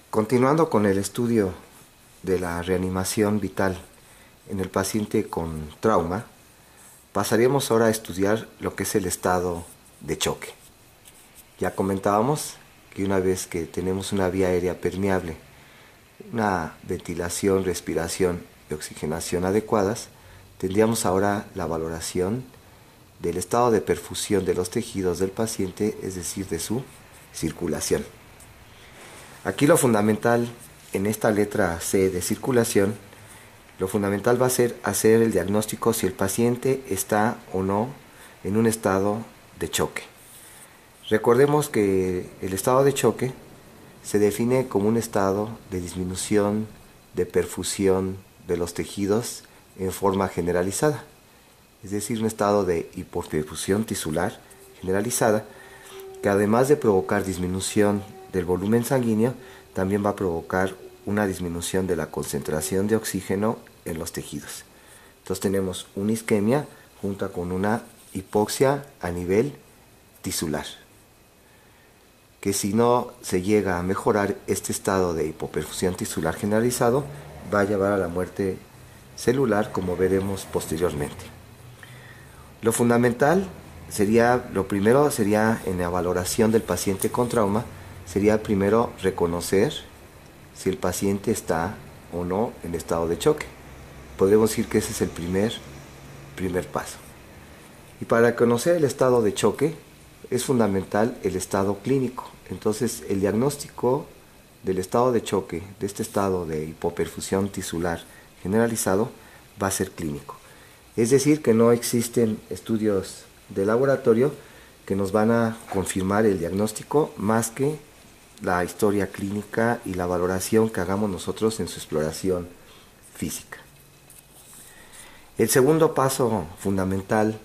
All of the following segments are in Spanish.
Continuando con el estudio de la reanimación vital en el paciente con trauma, pasaríamos ahora a estudiar lo que es el estado de choque. Ya comentábamos que una vez que tenemos una vía aérea permeable, una ventilación, respiración y oxigenación adecuadas, tendríamos ahora la valoración del estado de perfusión de los tejidos del paciente, es decir, de su circulación. Aquí lo fundamental en esta letra C de circulación, lo fundamental va a ser hacer el diagnóstico si el paciente está o no en un estado de choque. Recordemos que el estado de choque se define como un estado de disminución de perfusión de los tejidos en forma generalizada, es decir, un estado de hipoperfusión tisular generalizada que además de provocar disminución del volumen sanguíneo, también va a provocar una disminución de la concentración de oxígeno en los tejidos. Entonces tenemos una isquemia junto con una hipoxia a nivel tisular, que si no se llega a mejorar este estado de hipoperfusión tisular generalizado, va a llevar a la muerte celular, como veremos posteriormente. Lo fundamental lo primero sería en la valoración del paciente con trauma, sería primero reconocer si el paciente está o no en estado de choque. Podemos decir que ese es el primer paso. Y para conocer el estado de choque es fundamental el estado clínico. Entonces el diagnóstico del estado de choque, de este estado de hipoperfusión tisular generalizado, va a ser clínico. Es decir, que no existen estudios de laboratorio que nos van a confirmar el diagnóstico más que la historia clínica y la valoración que hagamos nosotros en su exploración física. El segundo paso fundamental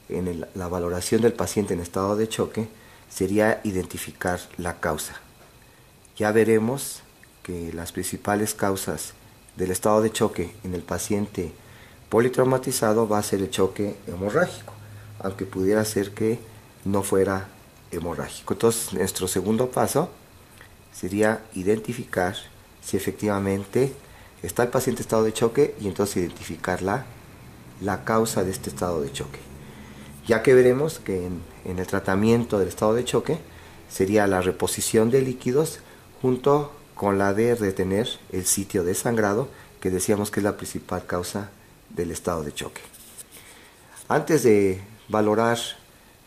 en la valoración del paciente en estado de choque sería identificar la causa. Ya veremos que las principales causas del estado de choque en el paciente politraumatizado va a ser el choque hemorrágico, aunque pudiera ser que no fuera hemorrágico. Entonces, nuestro segundo paso sería identificar si efectivamente está el paciente en estado de choque y entonces identificar la causa de este estado de choque. Ya que veremos que en el tratamiento del estado de choque sería la reposición de líquidos junto con la de retener el sitio de sangrado, que decíamos que es la principal causa del estado de choque. Antes de valorar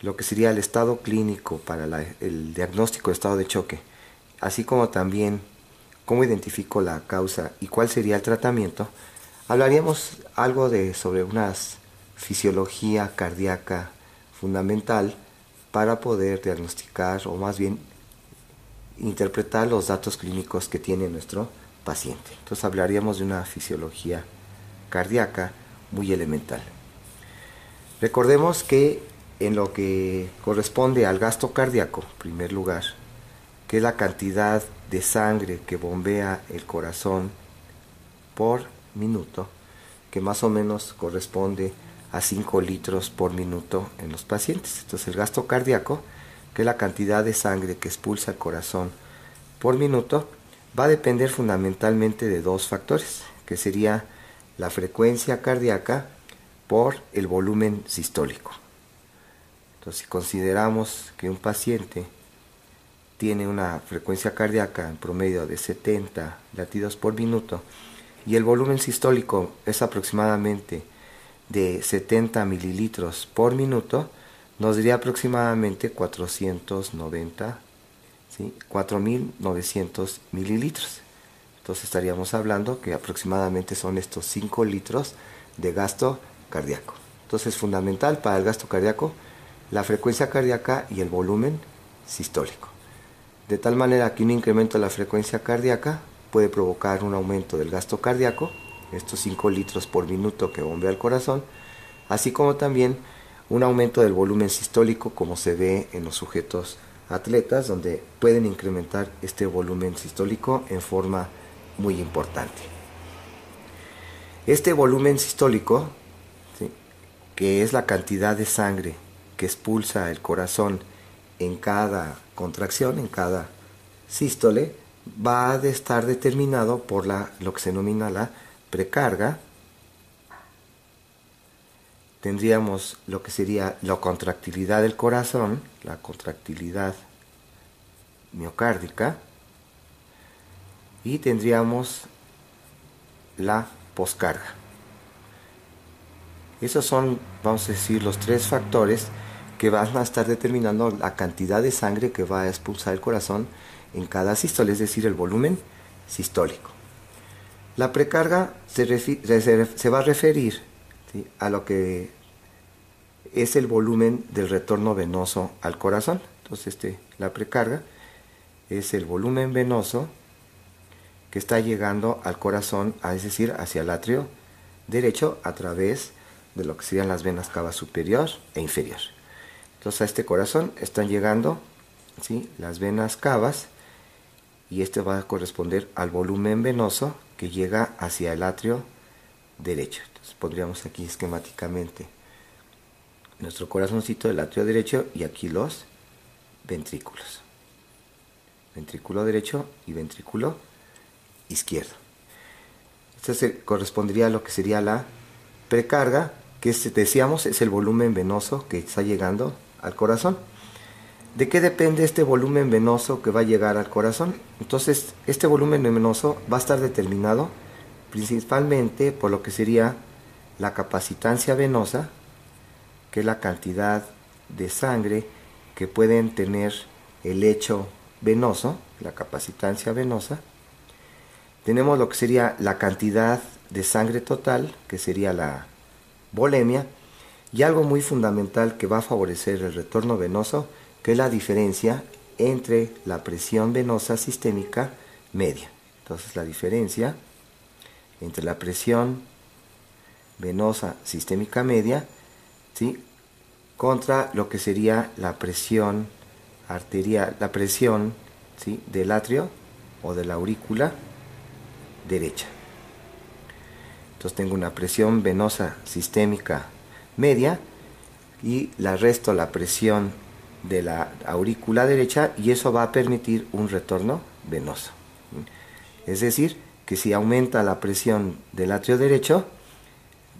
lo que sería el estado clínico para el diagnóstico de estado de choque, así como también cómo identifico la causa y cuál sería el tratamiento, hablaríamos algo sobre una fisiología cardíaca fundamental para poder diagnosticar o más bien interpretar los datos clínicos que tiene nuestro paciente. Entonces hablaríamos de una fisiología cardíaca muy elemental. Recordemos que en lo que corresponde al gasto cardíaco, en primer lugar, que es la cantidad de sangre que bombea el corazón por minuto, que más o menos corresponde a 5 litros por minuto en los pacientes. Entonces el gasto cardíaco, que es la cantidad de sangre que expulsa el corazón por minuto, va a depender fundamentalmente de dos factores, que sería la frecuencia cardíaca por el volumen sistólico. Entonces, si consideramos que un paciente tiene una frecuencia cardíaca en promedio de 70 latidos por minuto y el volumen sistólico es aproximadamente de 70 mililitros por minuto, nos daría aproximadamente 4.900 mililitros. Entonces estaríamos hablando que aproximadamente son estos 5 litros de gasto cardíaco. Entonces es fundamental para el gasto cardíaco la frecuencia cardíaca y el volumen sistólico. De tal manera que un incremento de la frecuencia cardíaca puede provocar un aumento del gasto cardíaco, estos 5 litros por minuto que bombea el corazón, así como también un aumento del volumen sistólico, como se ve en los sujetos atletas, donde pueden incrementar este volumen sistólico en forma muy importante. Este volumen sistólico, ¿sí?, que es la cantidad de sangre que expulsa el corazón en cada contracción, en cada sístole, va a estar determinado por lo que se denomina la precarga. Tendríamos lo que sería la contractilidad del corazón, la contractilidad miocárdica, y tendríamos la poscarga. Esos son, vamos a decir, los tres factores que van a estar determinando la cantidad de sangre que va a expulsar el corazón en cada sístole, es decir, el volumen sistólico. La precarga se va a referir, ¿sí?, a lo que es el volumen del retorno venoso al corazón. Entonces, la precarga es el volumen venoso que está llegando al corazón, es decir, hacia el atrio derecho a través de lo que serían las venas cava superior e inferior. Entonces, a este corazón están llegando, ¿sí?, las venas cavas, y va a corresponder al volumen venoso que llega hacia el atrio derecho. Entonces, pondríamos aquí esquemáticamente nuestro corazoncito del atrio derecho y aquí los ventrículos. Ventrículo derecho y ventrículo izquierdo. Esto correspondería a lo que sería la precarga, que decíamos es el volumen venoso que está llegando al corazón. ¿De qué depende este volumen venoso que va a llegar al corazón? Entonces, este volumen venoso va a estar determinado principalmente por lo que sería la capacitancia venosa, que es la cantidad de sangre que pueden tener el lecho venoso, la capacitancia venosa. Tenemos lo que sería la cantidad de sangre total, que sería la volemia, y algo muy fundamental que va a favorecer el retorno venoso, que es la diferencia entre la presión venosa sistémica media. Entonces, la diferencia entre la presión venosa sistémica media, ¿sí?, contra lo que sería la presión arterial, la presión, ¿sí?, del atrio o de la aurícula derecha. Entonces tengo una presión venosa sistémica media y la resto la presión de la aurícula derecha, y eso va a permitir un retorno venoso. Es decir, que si aumenta la presión del atrio derecho,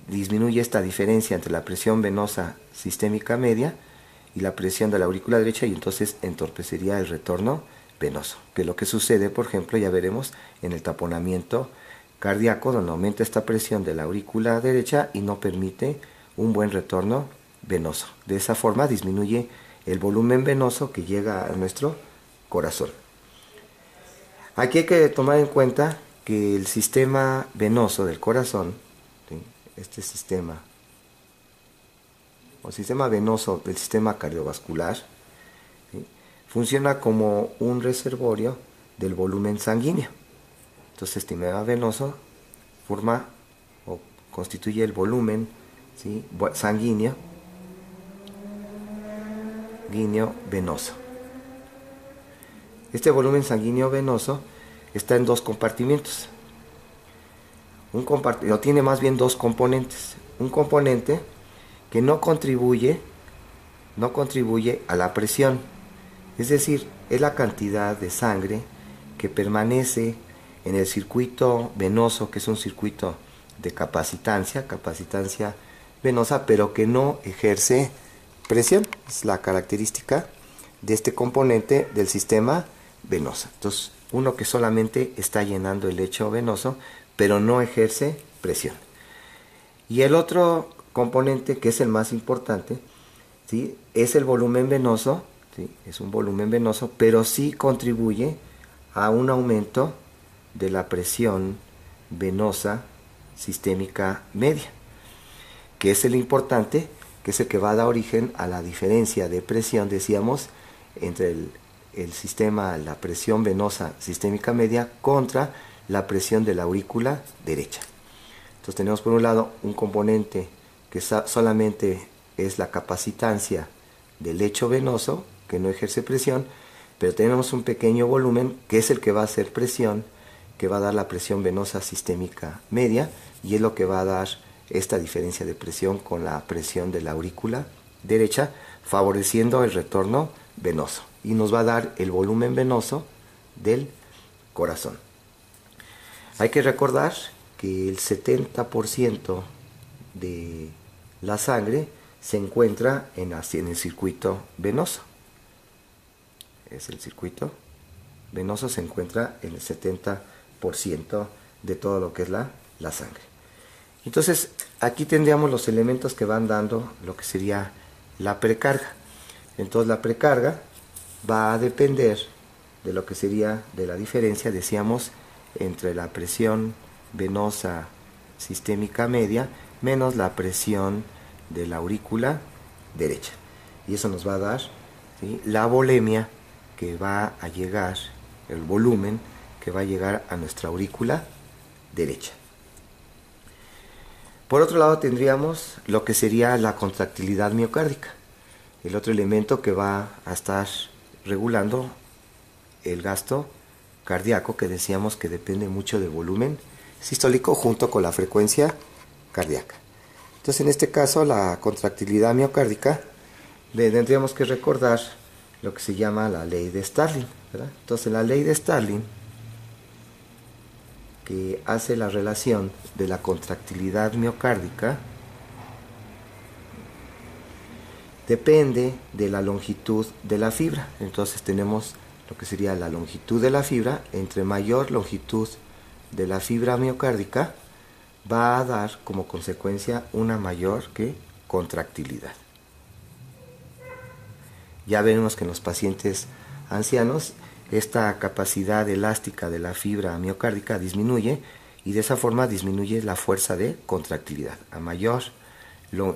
disminuye esta diferencia entre la presión venosa sistémica media y la presión de la aurícula derecha, y entonces entorpecería el retorno venoso, que es lo que sucede, por ejemplo, ya veremos en el taponamiento cardíaco, donde aumenta esta presión de la aurícula derecha y no permite un buen retorno venoso. De esa forma disminuye el volumen venoso que llega a nuestro corazón. Aquí hay que tomar en cuenta que el sistema venoso del corazón, ¿sí?, este sistema, o sistema venoso del sistema cardiovascular, ¿sí?, funciona como un reservorio del volumen sanguíneo. Entonces, este sistema venoso forma o constituye el volumen, ¿sí?, sanguíneo venoso. Este volumen sanguíneo venoso está en dos compartimientos. Tiene más bien dos componentes. Un componente que no contribuye a la presión, es decir, es la cantidad de sangre que permanece en el circuito venoso, que es un circuito de capacitancia venosa, pero que no ejerce presión. Es la característica de este componente del sistema venoso. Entonces, uno que solamente está llenando el lecho venoso, pero no ejerce presión. Y el otro componente, que es el más importante, ¿sí?, es el volumen venoso, ¿sí?, es un volumen venoso, pero sí contribuye a un aumento de la presión venosa sistémica media, que es el importante, que es el que va a dar origen a la diferencia de presión, decíamos, entre la presión venosa sistémica media contra la presión de la aurícula derecha. Entonces tenemos por un lado un componente que solamente es la capacitancia del lecho venoso, que no ejerce presión, pero tenemos un pequeño volumen que es el que va a hacer presión, que va a dar la presión venosa sistémica media, y es lo que va a dar esta diferencia de presión con la presión de la aurícula derecha, favoreciendo el retorno venoso, y nos va a dar el volumen venoso del corazón. Hay que recordar que el 70% de la sangre se encuentra en el circuito venoso. Es el circuito venoso, se encuentra en el 70% de todo lo que es la sangre. Entonces, aquí tendríamos los elementos que van dando lo que sería la precarga. Entonces, la precarga va a depender de lo que sería de la diferencia, decíamos, entre la presión venosa sistémica media menos la presión de la aurícula derecha. Y eso nos va a dar, ¿sí?, la volemia que va a llegar, el volumen que va a llegar a nuestra aurícula derecha. Por otro lado tendríamos lo que sería la contractilidad miocárdica, el otro elemento que va a estar regulando el gasto cardíaco, que decíamos que depende mucho del volumen sistólico junto con la frecuencia cardíaca. Entonces, en este caso, la contractilidad miocárdica, tendríamos que recordar lo que se llama la ley de Starling, ¿verdad? Entonces, la ley de Starling, que hace la relación de la contractilidad miocárdica, depende de la longitud de la fibra. Entonces tenemos lo que sería la longitud de la fibra. Entre mayor longitud de la fibra miocárdica, va a dar como consecuencia una mayor contractilidad. Ya veremos que en los pacientes ancianos esta capacidad elástica de la fibra miocárdica disminuye, y de esa forma disminuye la fuerza de contractilidad. A mayor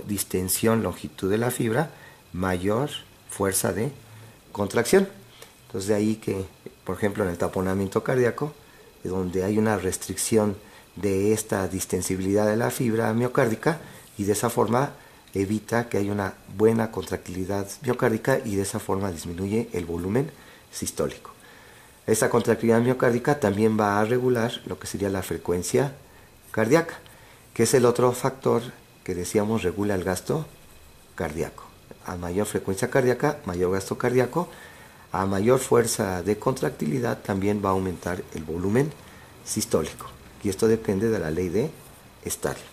distensión, longitud de la fibra, mayor fuerza de contracción. Entonces, de ahí que, por ejemplo, en el taponamiento cardíaco, donde hay una restricción de esta distensibilidad de la fibra miocárdica, y de esa forma evita que haya una buena contractilidad miocárdica, y de esa forma disminuye el volumen sistólico. Esta contractilidad miocárdica también va a regular lo que sería la frecuencia cardíaca, que es el otro factor que decíamos regula el gasto cardíaco. A mayor frecuencia cardíaca, mayor gasto cardíaco. A mayor fuerza de contractilidad también va a aumentar el volumen sistólico, y esto depende de la ley de Starling.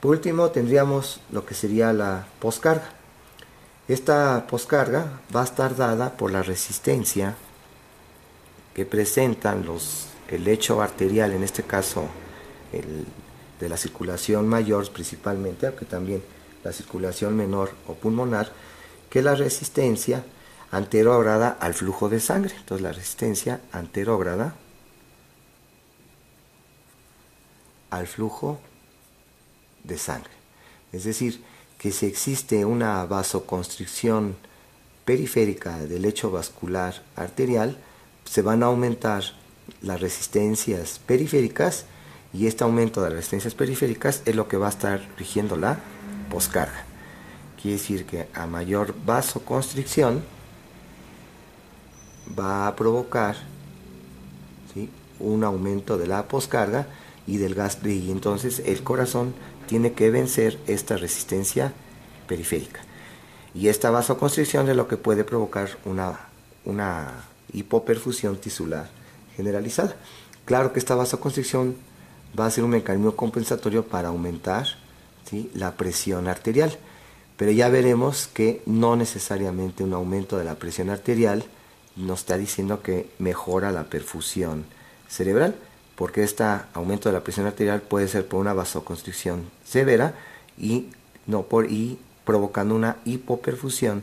Por último tendríamos lo que sería la poscarga. Esta poscarga va a estar dada por la resistencia que presentan el lecho arterial, en este caso de la circulación mayor principalmente, aunque también la circulación menor o pulmonar, que es la resistencia anterógrada al flujo de sangre. Entonces, la resistencia anterógrada al flujo de sangre. Es decir, que si existe una vasoconstricción periférica del lecho vascular arterial, se van a aumentar las resistencias periféricas, y este aumento de las resistencias periféricas es lo que va a estar rigiendo la poscarga. Quiere decir que a mayor vasoconstricción va a provocar, ¿sí?, un aumento de la poscarga y del gasto, y entonces el corazón tiene que vencer esta resistencia periférica. Y esta vasoconstricción es lo que puede provocar una hipoperfusión tisular generalizada. Claro que esta vasoconstricción va a ser un mecanismo compensatorio para aumentar, ¿sí?, la presión arterial, pero ya veremos que no necesariamente un aumento de la presión arterial nos está diciendo que mejora la perfusión cerebral, porque este aumento de la presión arterial puede ser por una vasoconstricción severa y provocando una hipoperfusión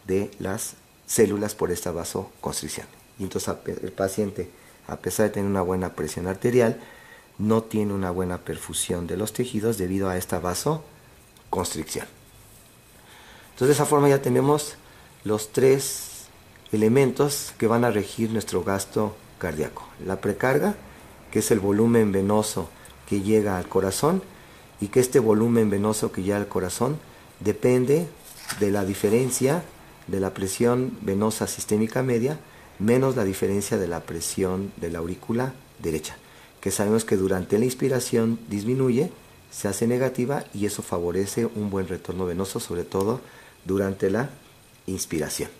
de las células por esta vasoconstricción. Y entonces el paciente, a pesar de tener una buena presión arterial, no tiene una buena perfusión de los tejidos debido a esta vasoconstricción. Entonces, de esa forma ya tenemos los tres elementos que van a regir nuestro gasto cardíaco. La precarga, que es el volumen venoso que llega al corazón, y que este volumen venoso que llega al corazón depende de la diferencia de la presión venosa sistémica media menos la diferencia de la presión de la aurícula derecha, que sabemos que durante la inspiración disminuye, se hace negativa, y eso favorece un buen retorno venoso, sobre todo durante la inspiración.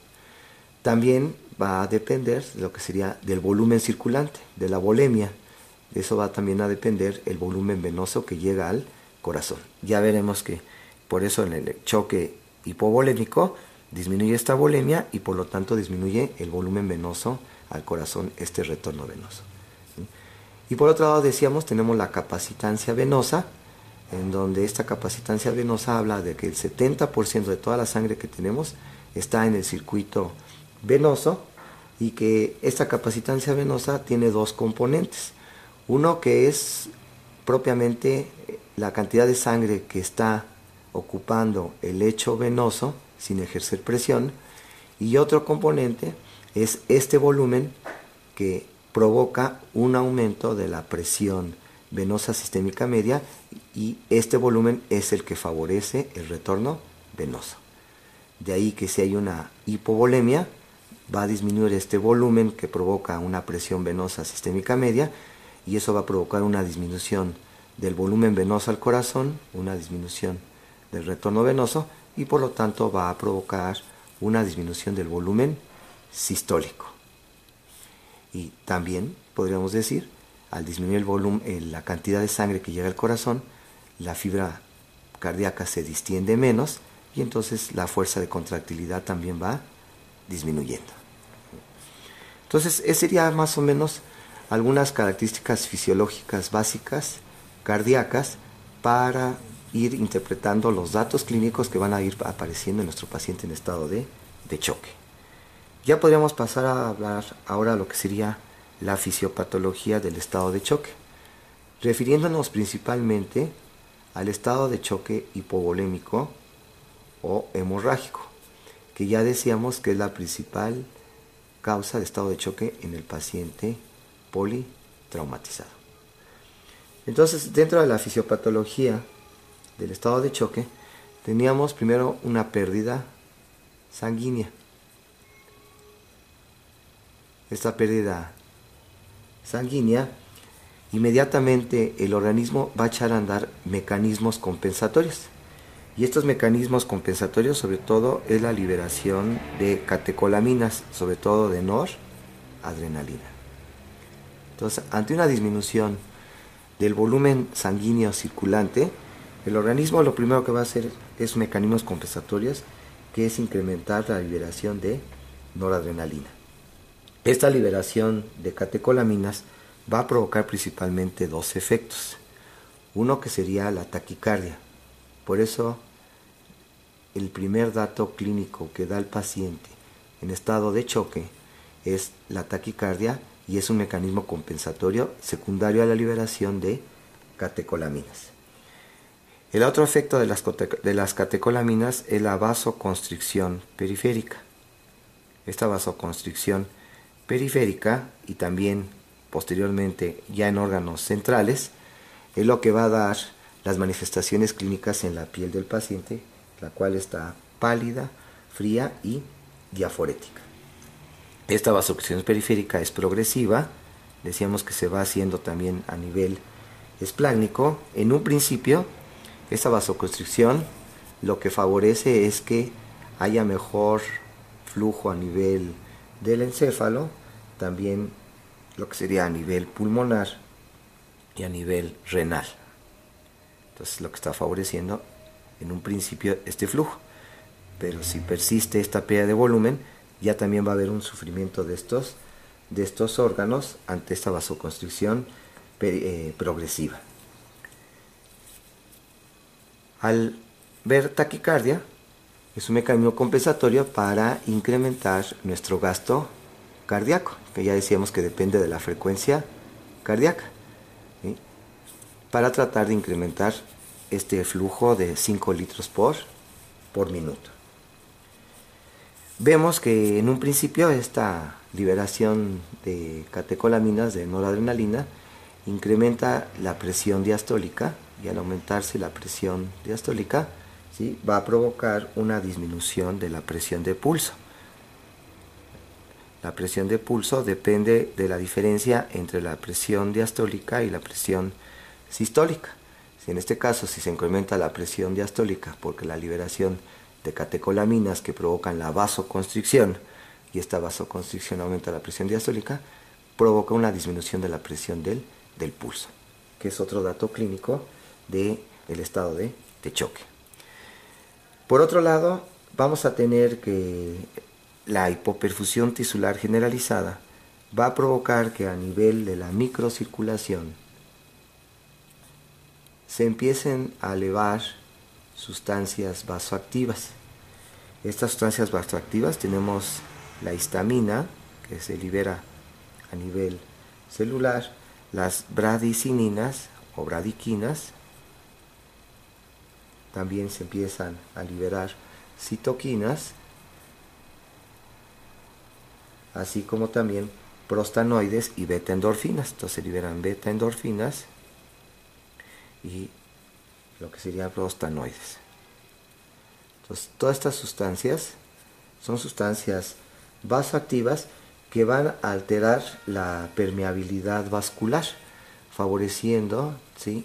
También va a depender de lo que sería del volumen circulante, de la volemia. De eso va también a depender el volumen venoso que llega al corazón. Ya veremos que por eso en el choque hipovolémico disminuye esta volemia y por lo tanto disminuye el volumen venoso al corazón, este retorno venoso. Y por otro lado decíamos, tenemos la capacitancia venosa, en donde esta capacitancia venosa habla de que el 70% de toda la sangre que tenemos está en el circuito venoso y que esta capacitancia venosa tiene dos componentes. Uno que es propiamente la cantidad de sangre que está ocupando el lecho venoso sin ejercer presión, y otro componente es este volumen que provoca un aumento de la presión venosa sistémica media, y este volumen es el que favorece el retorno venoso. De ahí que si hay una hipovolemia, va a disminuir este volumen que provoca una presión venosa sistémica media, y eso va a provocar una disminución del volumen venoso al corazón, una disminución del retorno venoso, y por lo tanto va a provocar una disminución del volumen sistólico. Y también podríamos decir, al disminuir el volumen, la cantidad de sangre que llega al corazón, la fibra cardíaca se distiende menos y entonces la fuerza de contractilidad también va disminuyendo. Entonces, ese sería más o menos algunas características fisiológicas básicas cardíacas para ir interpretando los datos clínicos que van a ir apareciendo en nuestro paciente en estado de choque. Ya podríamos pasar a hablar ahora lo que sería la fisiopatología del estado de choque, refiriéndonos principalmente al estado de choque hipovolémico o hemorrágico, que ya decíamos que es la principal causa de estado de choque en el paciente politraumatizado. Entonces, dentro de la fisiopatología del estado de choque, teníamos primero una pérdida sanguínea. Esta pérdida sanguínea, inmediatamente el organismo va a echar a andar mecanismos compensatorios. Y estos mecanismos compensatorios, sobre todo, es la liberación de catecolaminas, sobre todo de noradrenalina. Entonces, ante una disminución del volumen sanguíneo circulante, el organismo lo primero que va a hacer es mecanismos compensatorios, que es incrementar la liberación de noradrenalina. Esta liberación de catecolaminas va a provocar principalmente dos efectos. Uno que sería la taquicardia. Por eso, el primer dato clínico que da el paciente en estado de choque es la taquicardia, y es un mecanismo compensatorio secundario a la liberación de catecolaminas. El otro efecto de las catecolaminas es la vasoconstricción periférica. Esta vasoconstricción periférica, y también posteriormente ya en órganos centrales, es lo que va a dar las manifestaciones clínicas en la piel del paciente, la cual está pálida, fría y diaforética. Esta vasoconstricción periférica es progresiva, decíamos que se va haciendo también a nivel esplácnico. En un principio, esta vasoconstricción lo que favorece es que haya mejor flujo a nivel del encéfalo, también lo que sería a nivel pulmonar y a nivel renal. Entonces, lo que está favoreciendo en un principio este flujo, pero si persiste esta pérdida de volumen, ya también va a haber un sufrimiento de estos órganos ante esta vasoconstricción progresiva. Al ver taquicardia, es un mecanismo compensatorio para incrementar nuestro gasto cardíaco, que ya decíamos que depende de la frecuencia cardíaca, ¿sí?, para tratar de incrementar este flujo de 5 litros por minuto. Vemos que en un principio esta liberación de catecolaminas, de noradrenalina, incrementa la presión diastólica, y al aumentarse la presión diastólica, ¿sí?, va a provocar una disminución de la presión de pulso. La presión de pulso depende de la diferencia entre la presión diastólica y la presión sistólica. En este caso, si se incrementa la presión diastólica porque la liberación de catecolaminas que provocan la vasoconstricción y esta vasoconstricción aumenta la presión diastólica, provoca una disminución de la presión del pulso, que es otro dato clínico del estado de choque. Por otro lado, vamos a tener que la hipoperfusión tisular generalizada va a provocar que a nivel de la microcirculación se empiecen a elevar sustancias vasoactivas. Estas sustancias vasoactivas tenemos la histamina, que se libera a nivel celular, las bradicininas o bradiquinas, también se empiezan a liberar citoquinas, así como también prostanoides y beta-endorfinas. Entonces se liberan beta-endorfinas y lo que sería prostanoides. Entonces todas estas sustancias son sustancias vasoactivas que van a alterar la permeabilidad vascular, favoreciendo, ¿sí?,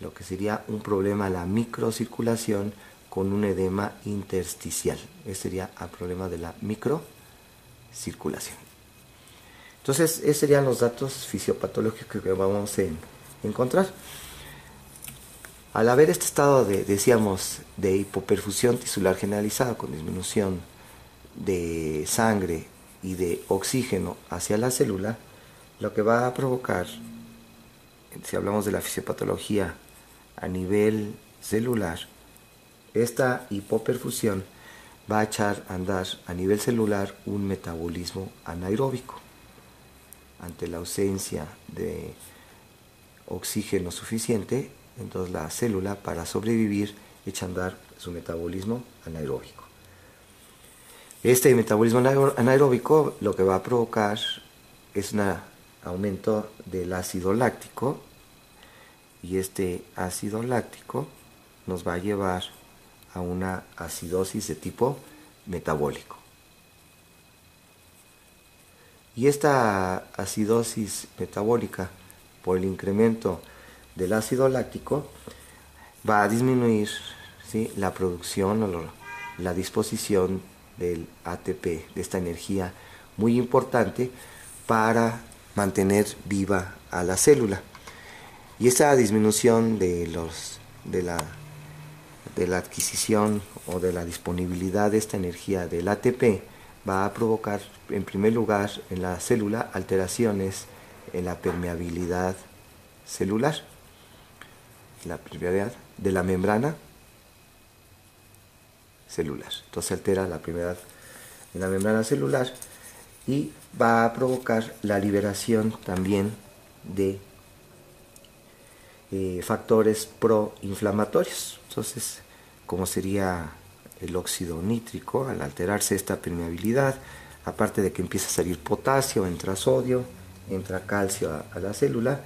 lo que sería un problema a la microcirculación con un edema intersticial. Ese sería el problema de la microcirculación. Entonces, esos serían los datos fisiopatológicos que vamos a encontrar. Al haber este estado decíamos, de hipoperfusión tisular generalizada con disminución de sangre y de oxígeno hacia la célula, lo que va a provocar, si hablamos de la fisiopatología a nivel celular, esta hipoperfusión va a echar a andar a nivel celular un metabolismo anaeróbico. Ante la ausencia de oxígeno suficiente, entonces la célula, para sobrevivir, echa a andar su metabolismo anaeróbico. Este metabolismo anaeróbico lo que va a provocar es un aumento del ácido láctico, y este ácido láctico nos va a llevar a una acidosis de tipo metabólico. Y esta acidosis metabólica, por el incremento del ácido láctico, va a disminuir, ¿sí?, la producción o la disposición del ATP, de esta energía muy importante para mantener viva a la célula. Y esta disminución de la adquisición o de la disponibilidad de esta energía del ATP va a provocar, en primer lugar, en la célula alteraciones en la permeabilidad celular, la permeabilidad de la membrana celular. Entonces altera la permeabilidad en la membrana celular y va a provocar la liberación también de factores proinflamatorios. Entonces, como sería el óxido nítrico, al alterarse esta permeabilidad, aparte de que empieza a salir potasio, entra sodio, entra calcio a la célula,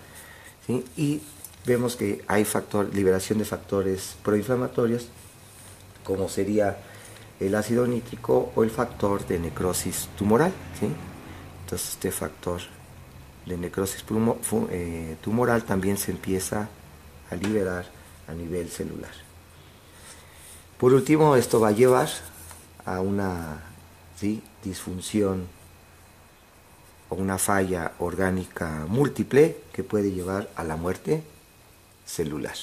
¿sí?, y vemos que hay liberación de factores proinflamatorios, como sería el ácido nítrico o el factor de necrosis tumoral, ¿sí? Entonces este factor de necrosis tumoral también se empieza a liberar a nivel celular. Por último, esto va a llevar a una, ¿sí?, disfunción o una falla orgánica múltiple que puede llevar a la muerte celular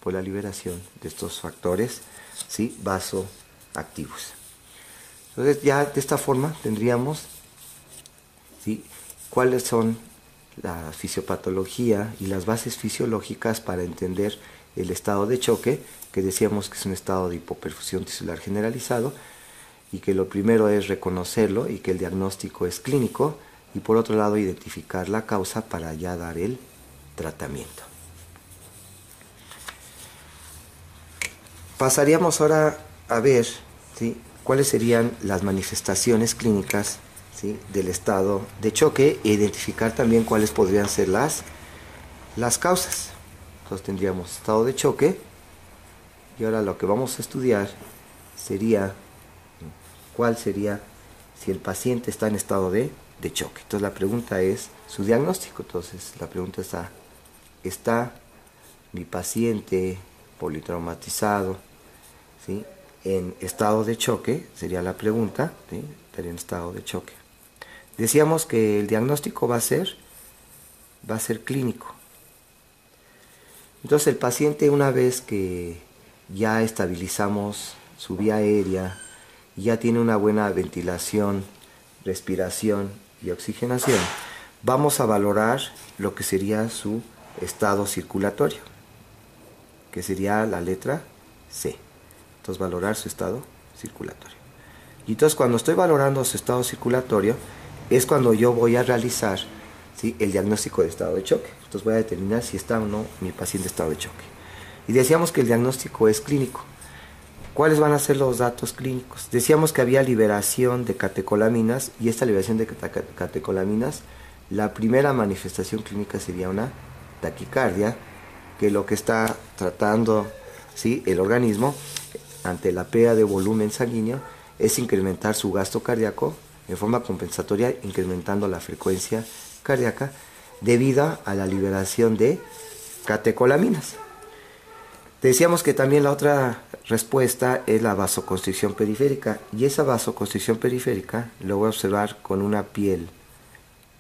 por la liberación de estos factores, ¿sí?, vasoactivos. Entonces ya de esta forma tendríamos, ¿sí?, cuáles son la fisiopatología y las bases fisiológicas para entender el estado de choque, que decíamos que es un estado de hipoperfusión tisular generalizado, y que lo primero es reconocerlo y que el diagnóstico es clínico, y por otro lado identificar la causa para ya dar el tratamiento. Pasaríamos ahora a ver, ¿sí?, cuáles serían las manifestaciones clínicas, ¿sí?, del estado de choque, e identificar también cuáles podrían ser las causas. Entonces tendríamos estado de choque, y ahora lo que vamos a estudiar sería cuál sería si el paciente está en estado de choque. Entonces la pregunta es su diagnóstico. Entonces la pregunta ¿está mi paciente politraumatizado, ¿sí?, en estado de choque, sería la pregunta, ¿sí? Estaría en estado de choque. Decíamos que el diagnóstico va a ser clínico. Entonces el paciente, una vez que ya estabilizamos su vía aérea, ya tiene una buena ventilación, respiración y oxigenación, vamos a valorar lo que sería su estado circulatorio, que sería la letra C. Entonces valorar su estado circulatorio. Y entonces cuando estoy valorando su estado circulatorio es cuando yo voy a realizar, ¿sí?, el diagnóstico de estado de choque. Entonces voy a determinar si está o no mi paciente en estado de choque. Y decíamos que el diagnóstico es clínico. ¿Cuáles van a ser los datos clínicos? Decíamos que había liberación de catecolaminas, y esta liberación de catecolaminas, la primera manifestación clínica sería una taquicardia, que lo que está tratando, ¿sí?, el organismo ante la pérdida de volumen sanguíneo es incrementar su gasto cardíaco en forma compensatoria, incrementando la frecuencia cardíaca debido a la liberación de catecolaminas. Decíamos que también la otra respuesta es la vasoconstricción periférica, y esa vasoconstricción periférica lo voy a observar con una piel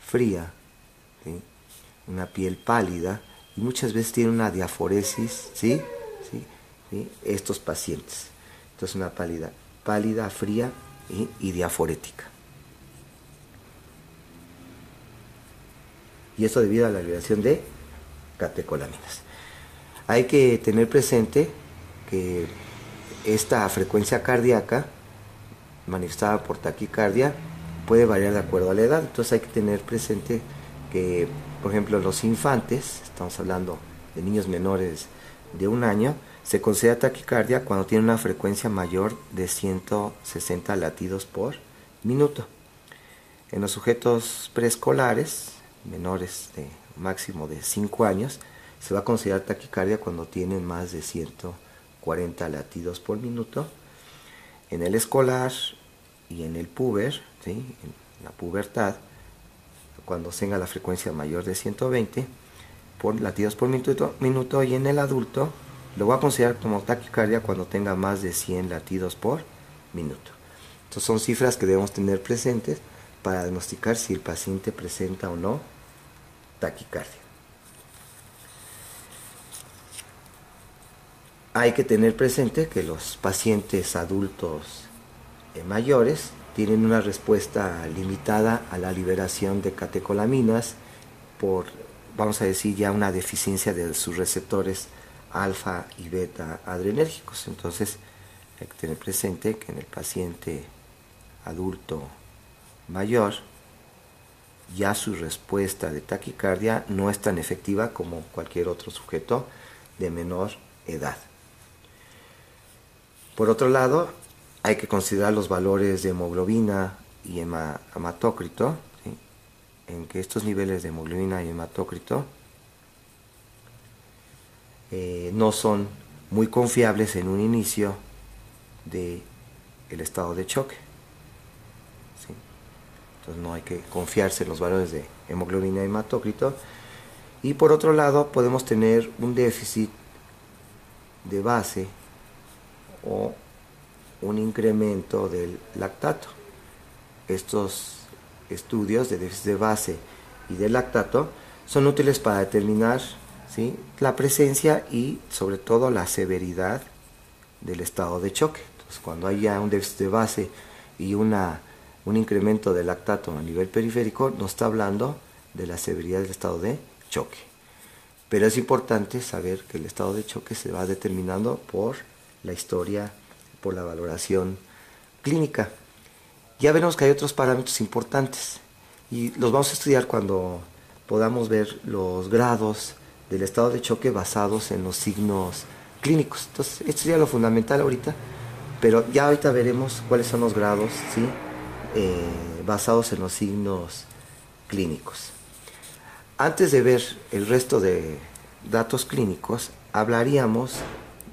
fría, ¿sí?, una piel pálida, y muchas veces tiene una diaforesis, ¿sí? ¿Sí? Estos pacientes. Entonces una pálida, fría y diaforética. Y esto debido a la liberación de catecolaminas. Hay que tener presente que esta frecuencia cardíaca manifestada por taquicardia puede variar de acuerdo a la edad. Entonces hay que tener presente que, por ejemplo, los infantes, estamos hablando de niños menores de 1 año, se considera taquicardia cuando tiene una frecuencia mayor de 160 latidos por minuto. En los sujetos preescolares, menores de máximo de 5 años, se va a considerar taquicardia cuando tienen más de 140 latidos por minuto. En el escolar y en el puber, ¿sí?, en la pubertad, cuando tenga la frecuencia mayor de 120 latidos por minuto, y en el adulto lo voy a considerar como taquicardia cuando tenga más de 100 latidos por minuto. Entonces son cifras que debemos tener presentes para diagnosticar si el paciente presenta o no taquicardia. Hay que tener presente que los pacientes adultos mayores tienen una respuesta limitada a la liberación de catecolaminas por, vamos a decir, ya una deficiencia de sus receptores alfa y beta adrenérgicos. Entonces hay que tener presente que en el paciente adulto mayor ya su respuesta de taquicardia no es tan efectiva como cualquier otro sujeto de menor edad. Por otro lado, hay que considerar los valores de hemoglobina y hematócrito, ¿sí?, en que estos niveles de hemoglobina y hematócrito no son muy confiables en un inicio del estado de choque, ¿sí? Entonces no hay que confiarse en los valores de hemoglobina y hematócrito. Y por otro lado, podemos tener un déficit de base o un incremento del lactato. Estos estudios de déficit de base y de lactato son útiles para determinar, ¿sí?, la presencia y sobre todo la severidad del estado de choque. Entonces, cuando haya un déficit de base y un incremento del lactato a nivel periférico, nos está hablando de la severidad del estado de choque. Pero es importante saber que el estado de choque se va determinando por la historia, por la valoración clínica. Ya veremos que hay otros parámetros importantes y los vamos a estudiar cuando podamos ver los grados del estado de choque basados en los signos clínicos. Entonces, esto sería lo fundamental ahorita, pero ya ahorita veremos cuáles son los grados, ¿sí?, basados en los signos clínicos. Antes de ver el resto de datos clínicos, hablaríamos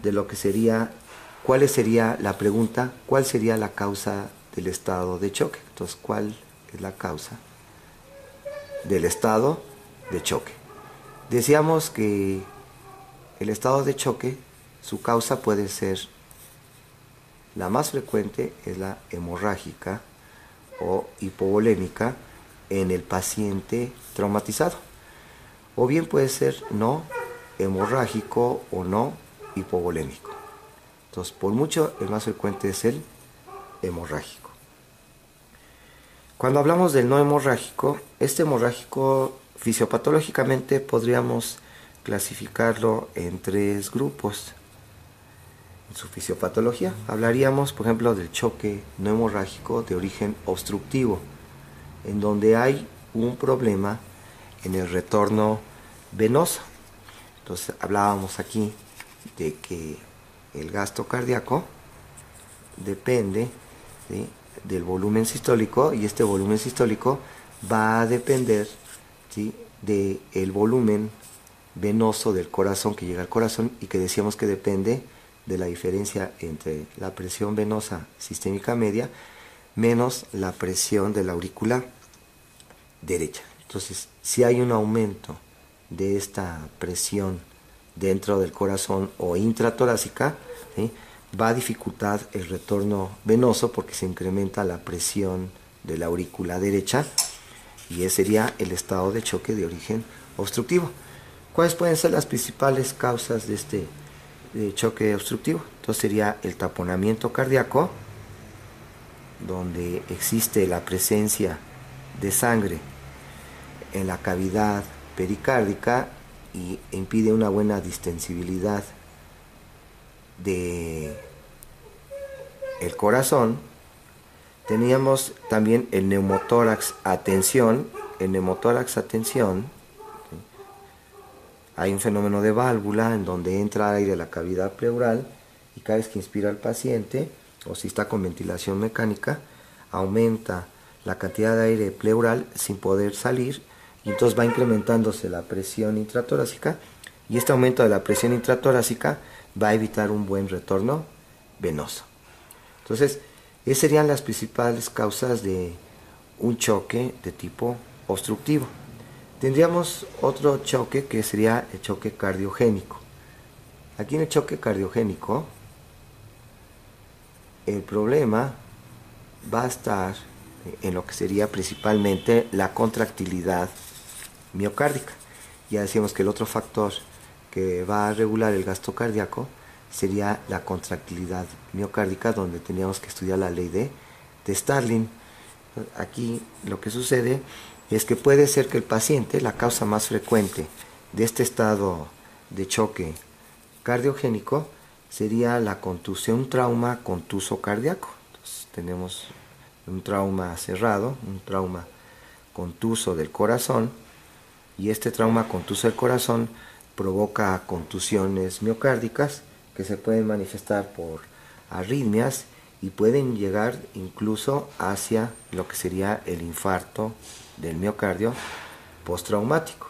de lo que sería, cuál sería la pregunta, cuál sería la causa del estado de choque. Entonces, ¿cuál es la causa del estado de choque? Decíamos que el estado de choque, su causa puede ser La más frecuente es la hemorrágica o hipovolémica en el paciente traumatizado. O bien puede ser no hemorrágico o no hipovolémico. Entonces, por mucho, el más frecuente es el hemorrágico. Cuando hablamos del no hemorrágico, este hemorrágico fisiopatológicamente podríamos clasificarlo en 3 grupos. En su fisiopatología hablaríamos, por ejemplo, del choque no hemorrágico de origen obstructivo, en donde hay un problema en el retorno venoso. Entonces hablábamos aquí de que el gasto cardíaco depende, ¿sí?, del volumen sistólico, y este volumen sistólico va a depender, ¿sí?, del volumen venoso del corazón que llega al corazón, y que decíamos que depende de la diferencia entre la presión venosa sistémica media menos la presión de la aurícula derecha. Entonces, si hay un aumento de esta presión dentro del corazón o intratorácica, ¿sí?, va a dificultar el retorno venoso porque se incrementa la presión de la aurícula derecha, y ese sería el estado de choque de origen obstructivo. ¿Cuáles pueden ser las principales causas de este choque obstructivo? Entonces sería el taponamiento cardíaco, donde existe la presencia de sangre en la cavidad pericárdica y impide una buena distensibilidad de el corazón. Teníamos también el neumotórax a tensión. El neumotórax a tensión, ¿sí?, hay un fenómeno de válvula en donde entra aire a la cavidad pleural, y cada vez que inspira el paciente, o si está con ventilación mecánica, aumenta la cantidad de aire pleural sin poder salir, y entonces va incrementándose la presión intratorácica, y este aumento de la presión intratorácica va a evitar un buen retorno venoso. Entonces, esas serían las principales causas de un choque de tipo obstructivo. Tendríamos otro choque que sería el choque cardiogénico. Aquí en el choque cardiogénico, el problema va a estar en lo que sería principalmente la contractilidad miocárdica. Ya decíamos que el otro factor que va a regular el gasto cardíaco sería la contractilidad miocárdica, donde teníamos que estudiar la ley de Starling. Aquí lo que sucede es que puede ser que el paciente, la causa más frecuente de este estado de choque cardiogénico sería la contusión, un trauma contuso cardíaco. Entonces, tenemos un trauma cerrado, un trauma contuso del corazón, y este trauma contuso del corazón provoca contusiones miocárdicas que se pueden manifestar por arritmias y pueden llegar incluso hacia lo que sería el infarto del miocardio postraumático.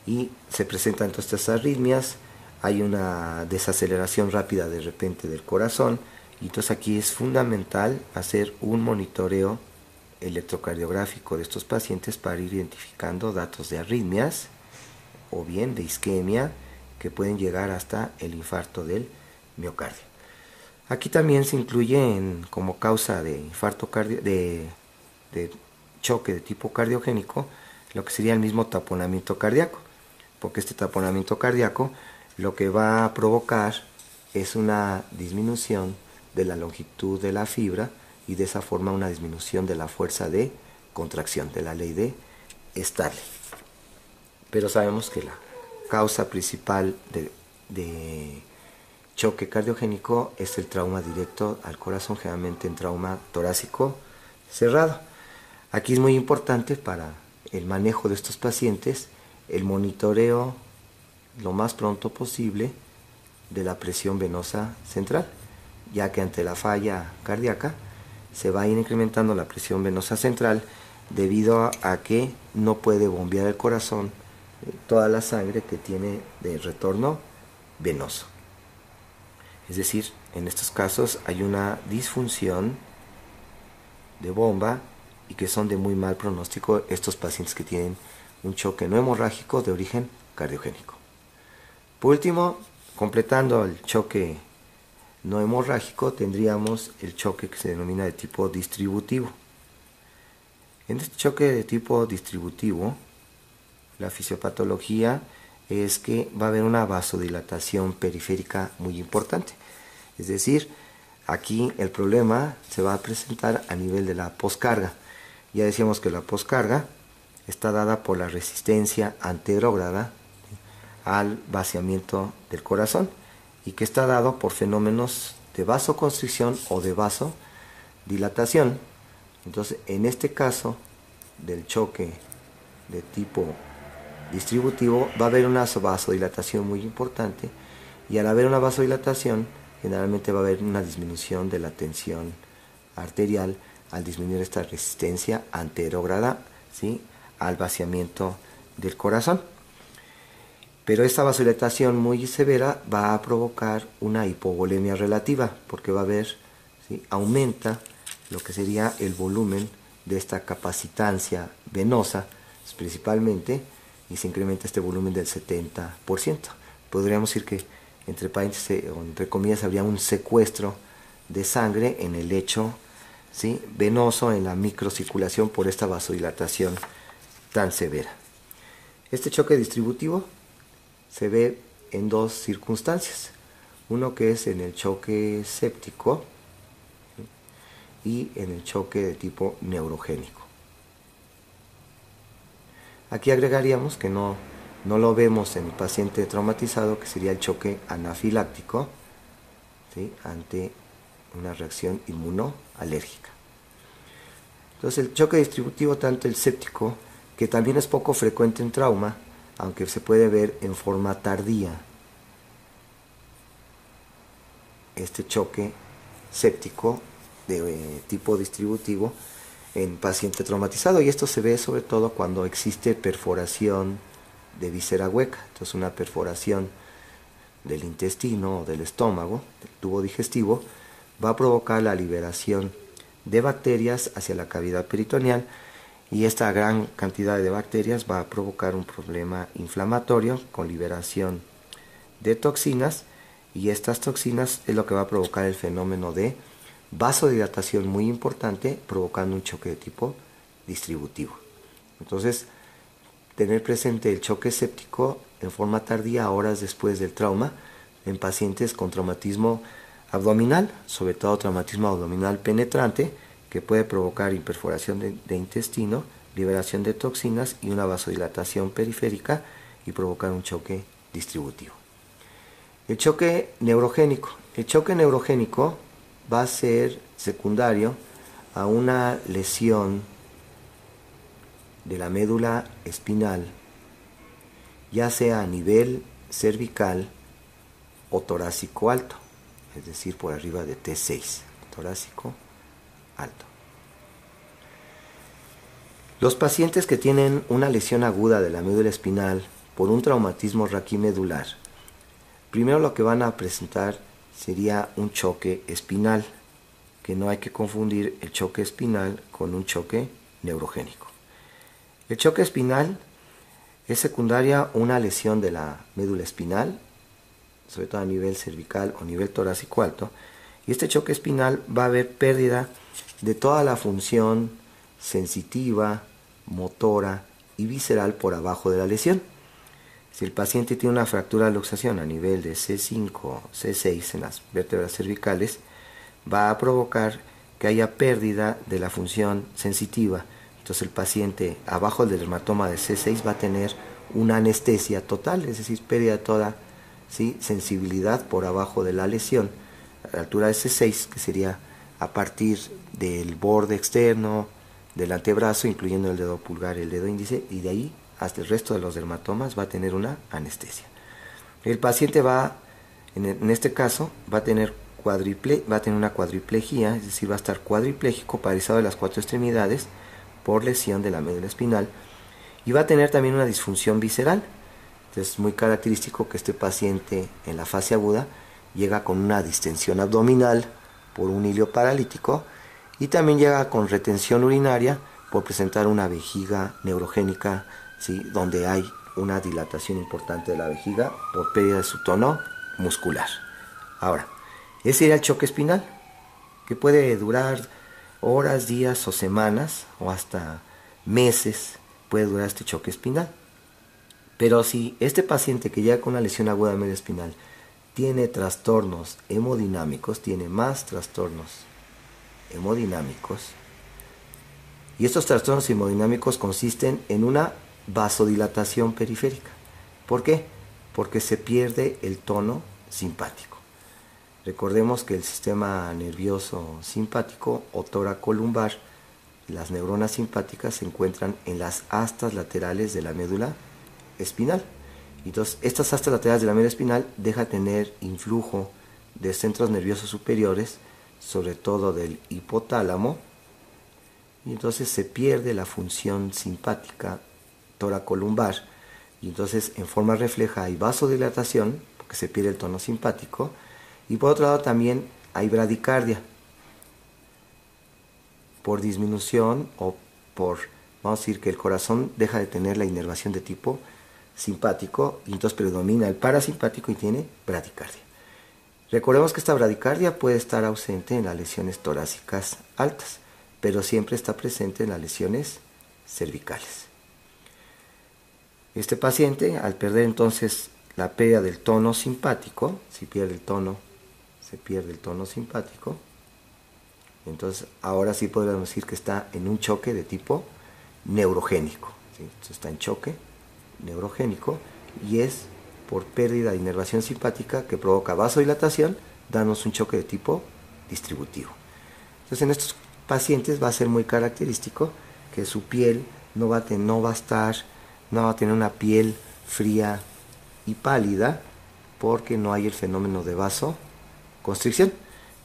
Y se presentan entonces estas arritmias, hay una desaceleración rápida de repente del corazón, y entonces aquí es fundamental hacer un monitoreo electrocardiográfico de estos pacientes para ir identificando datos de arritmias o bien de isquemia que pueden llegar hasta el infarto del miocardio. Aquí también se incluye como causa de infarto de choque de tipo cardiogénico lo que sería el mismo taponamiento cardíaco, porque este taponamiento cardíaco lo que va a provocar es una disminución de la longitud de la fibra, y de esa forma una disminución de la fuerza de contracción, de la ley de Starling. Pero sabemos que la causa principal de choque cardiogénico es el trauma directo al corazón, generalmente en trauma torácico cerrado. Aquí es muy importante para el manejo de estos pacientes el monitoreo lo más pronto posible de la presión venosa central, ya que ante la falla cardíaca se va a ir incrementando la presión venosa central debido a que no puede bombear el corazón toda la sangre que tiene de retorno venoso. Es decir, en estos casos hay una disfunción de bomba, y que son de muy mal pronóstico estos pacientes que tienen un choque no hemorrágico de origen cardiogénico. Por último, completando el choque no hemorrágico, tendríamos el choque que se denomina de tipo distributivo. En este choque de tipo distributivo, la fisiopatología es que va a haber una vasodilatación periférica muy importante. Es decir, aquí el problema se va a presentar a nivel de la poscarga. Ya decíamos que la poscarga está dada por la resistencia anterógrada al vaciamiento del corazón y que está dado por fenómenos de vasoconstricción o de vasodilatación. Entonces, en este caso del choque de tipo distributivo va a haber una vasodilatación muy importante, y al haber una vasodilatación generalmente va a haber una disminución de la tensión arterial al disminuir esta resistencia anterógrada, ¿sí?, al vaciamiento del corazón. Pero esta vasodilatación muy severa va a provocar una hipovolemia relativa, porque va a haber, ¿sí?, aumenta lo que sería el volumen de esta capacitancia venosa principalmente, y se incrementa este volumen del 70%. Podríamos decir que entre paréntesis o entre comillas habría un secuestro de sangre en el lecho, ¿sí?, venoso, en la microcirculación, por esta vasodilatación tan severa. Este choque distributivo se ve en dos circunstancias. Uno que es en el choque séptico, ¿sí?, y en el choque de tipo neurogénico. Aquí agregaríamos que no lo vemos en el paciente traumatizado, que sería el choque anafiláctico, ¿sí?, ante una reacción inmunoalérgica. Entonces, el choque distributivo, tanto el séptico, que también es poco frecuente en trauma, aunque se puede ver en forma tardía, este choque séptico de tipo distributivo en paciente traumatizado, y esto se ve sobre todo cuando existe perforación de víscera hueca. Entonces, una perforación del intestino o del estómago, del tubo digestivo, va a provocar la liberación de bacterias hacia la cavidad peritoneal, y esta gran cantidad de bacterias va a provocar un problema inflamatorio con liberación de toxinas, y estas toxinas es lo que va a provocar el fenómeno de vasodilatación muy importante, provocando un choque de tipo distributivo. Entonces, tener presente el choque séptico en forma tardía, horas después del trauma, en pacientes con traumatismo abdominal, sobre todo traumatismo abdominal penetrante, que puede provocar imperforación de intestino, liberación de toxinas y una vasodilatación periférica, y provocar un choque distributivo. El choque neurogénico. El choque neurogénico va a ser secundario a una lesión de la médula espinal, ya sea a nivel cervical o torácico alto, es decir, por arriba de T6, torácico alto. Los pacientes que tienen una lesión aguda de la médula espinal por un traumatismo raquimedular, primero lo que van a presentar sería un choque espinal, que no hay que confundir el choque espinal con un choque neurogénico. El choque espinal es secundaria una lesión de la médula espinal, sobre todo a nivel cervical o nivel torácico alto, y este choque espinal va a haber pérdida de toda la función sensitiva, motora y visceral por abajo de la lesión. Si el paciente tiene una fractura de luxación a nivel de C5 o C6 en las vértebras cervicales, va a provocar que haya pérdida de la función sensitiva. Entonces, el paciente abajo del dermatoma de C6 va a tener una anestesia total, es decir, pérdida de toda, ¿sí?, sensibilidad por abajo de la lesión, a la altura de C6, que sería a partir del borde externo del antebrazo, incluyendo el dedo pulgar y el dedo índice, y de ahí hasta el resto de los dermatomas va a tener una anestesia. El paciente va, en este caso, va a tener una cuadriplegia, es decir, va a estar cuadripléjico, paralizado de las cuatro extremidades por lesión de la médula espinal, y va a tener también una disfunción visceral. Entonces, es muy característico que este paciente en la fase aguda llega con una distensión abdominal por un hilio paralítico, y también llega con retención urinaria por presentar una vejiga neurogénica, ¿sí?, donde hay una dilatación importante de la vejiga por pérdida de su tono muscular. Ahora, Ese sería el choque espinal, que puede durar horas, días o semanas, o hasta meses puede durar este choque espinal. Pero si este paciente que llega con una lesión aguda de médula espinal tiene trastornos hemodinámicos, tiene más trastornos hemodinámicos, y estos trastornos hemodinámicos consisten en una vasodilatación periférica. ¿Por qué? Porque se pierde el tono simpático. Recordemos que el sistema nervioso simpático o toracolumbar, las neuronas simpáticas se encuentran en las astas laterales de la médula espinal. Entonces, estas astas laterales de la médula espinal dejan tener influjo de centros nerviosos superiores, sobre todo del hipotálamo, y entonces se pierde la función simpática toracolumbar, y entonces en forma refleja hay vasodilatación, porque se pierde el tono simpático, y por otro lado también hay bradicardia, por disminución o por, vamos a decir que el corazón deja de tener la inervación de tipo simpático, y entonces predomina el parasimpático y tiene bradicardia. Recordemos que esta bradicardia puede estar ausente en las lesiones torácicas altas, pero siempre está presente en las lesiones cervicales. Este paciente, al perder entonces la pérdida del tono simpático, si pierde el tono, se pierde el tono simpático, entonces ahora sí podríamos decir que está en un choque de tipo neurogénico, ¿sí? Entonces está en choque neurogénico y es por pérdida de inervación simpática que provoca vasodilatación, dándonos un choque de tipo distributivo. Entonces en estos pacientes va a ser muy característico que su piel no va a tener una piel fría y pálida, porque no hay el fenómeno de vasoconstricción.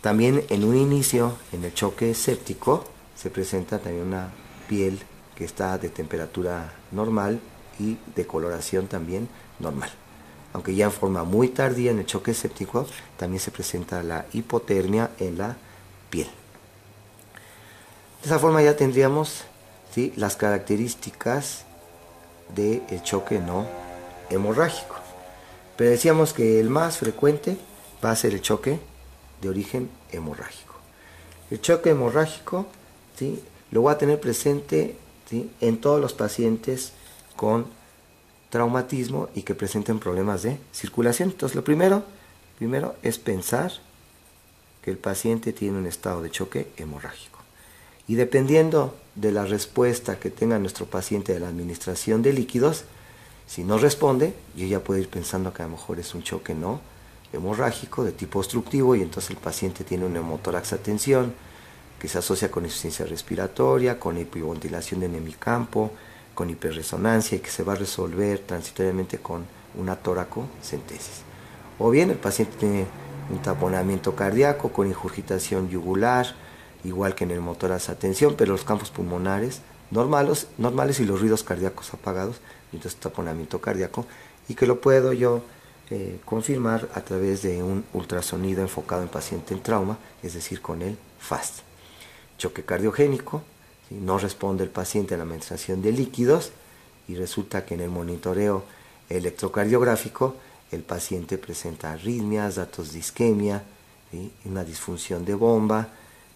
También en un inicio, en el choque séptico, se presenta también una piel que está de temperatura normal y de coloración también normal. Aunque ya en forma muy tardía en el choque séptico, también se presenta la hipotermia en la piel. De esa forma ya tendríamos, ¿sí?, las características del choque no hemorrágico. Pero decíamos que el más frecuente va a ser el choque de origen hemorrágico. El choque hemorrágico, ¿sí?, lo voy a tener presente, ¿sí?, en todos los pacientes con traumatismo y que presenten problemas de circulación. Entonces lo primero es pensar que el paciente tiene un estado de choque hemorrágico. Y dependiendo de la respuesta que tenga nuestro paciente de la administración de líquidos, si no responde, yo ya puedo ir pensando que a lo mejor es un choque no hemorrágico de tipo obstructivo, y entonces el paciente tiene un neumotórax a tensión que se asocia con insuficiencia respiratoria, con hipoventilación en hemicampo, con hiperresonancia, y que se va a resolver transitoriamente con una toracocentesis. O bien el paciente tiene un taponamiento cardíaco con ingurgitación yugular, igual que en el neumotórax a tensión, pero los campos pulmonares normales y los ruidos cardíacos apagados, y entonces taponamiento cardíaco, y que lo puedo yo confirmar a través de un ultrasonido enfocado en paciente en trauma, es decir, con el FAST. Choque cardiogénico, ¿sí?, no responde el paciente a la administración de líquidos, y resulta que en el monitoreo electrocardiográfico el paciente presenta arritmias, datos de isquemia, ¿sí?, una disfunción de bomba.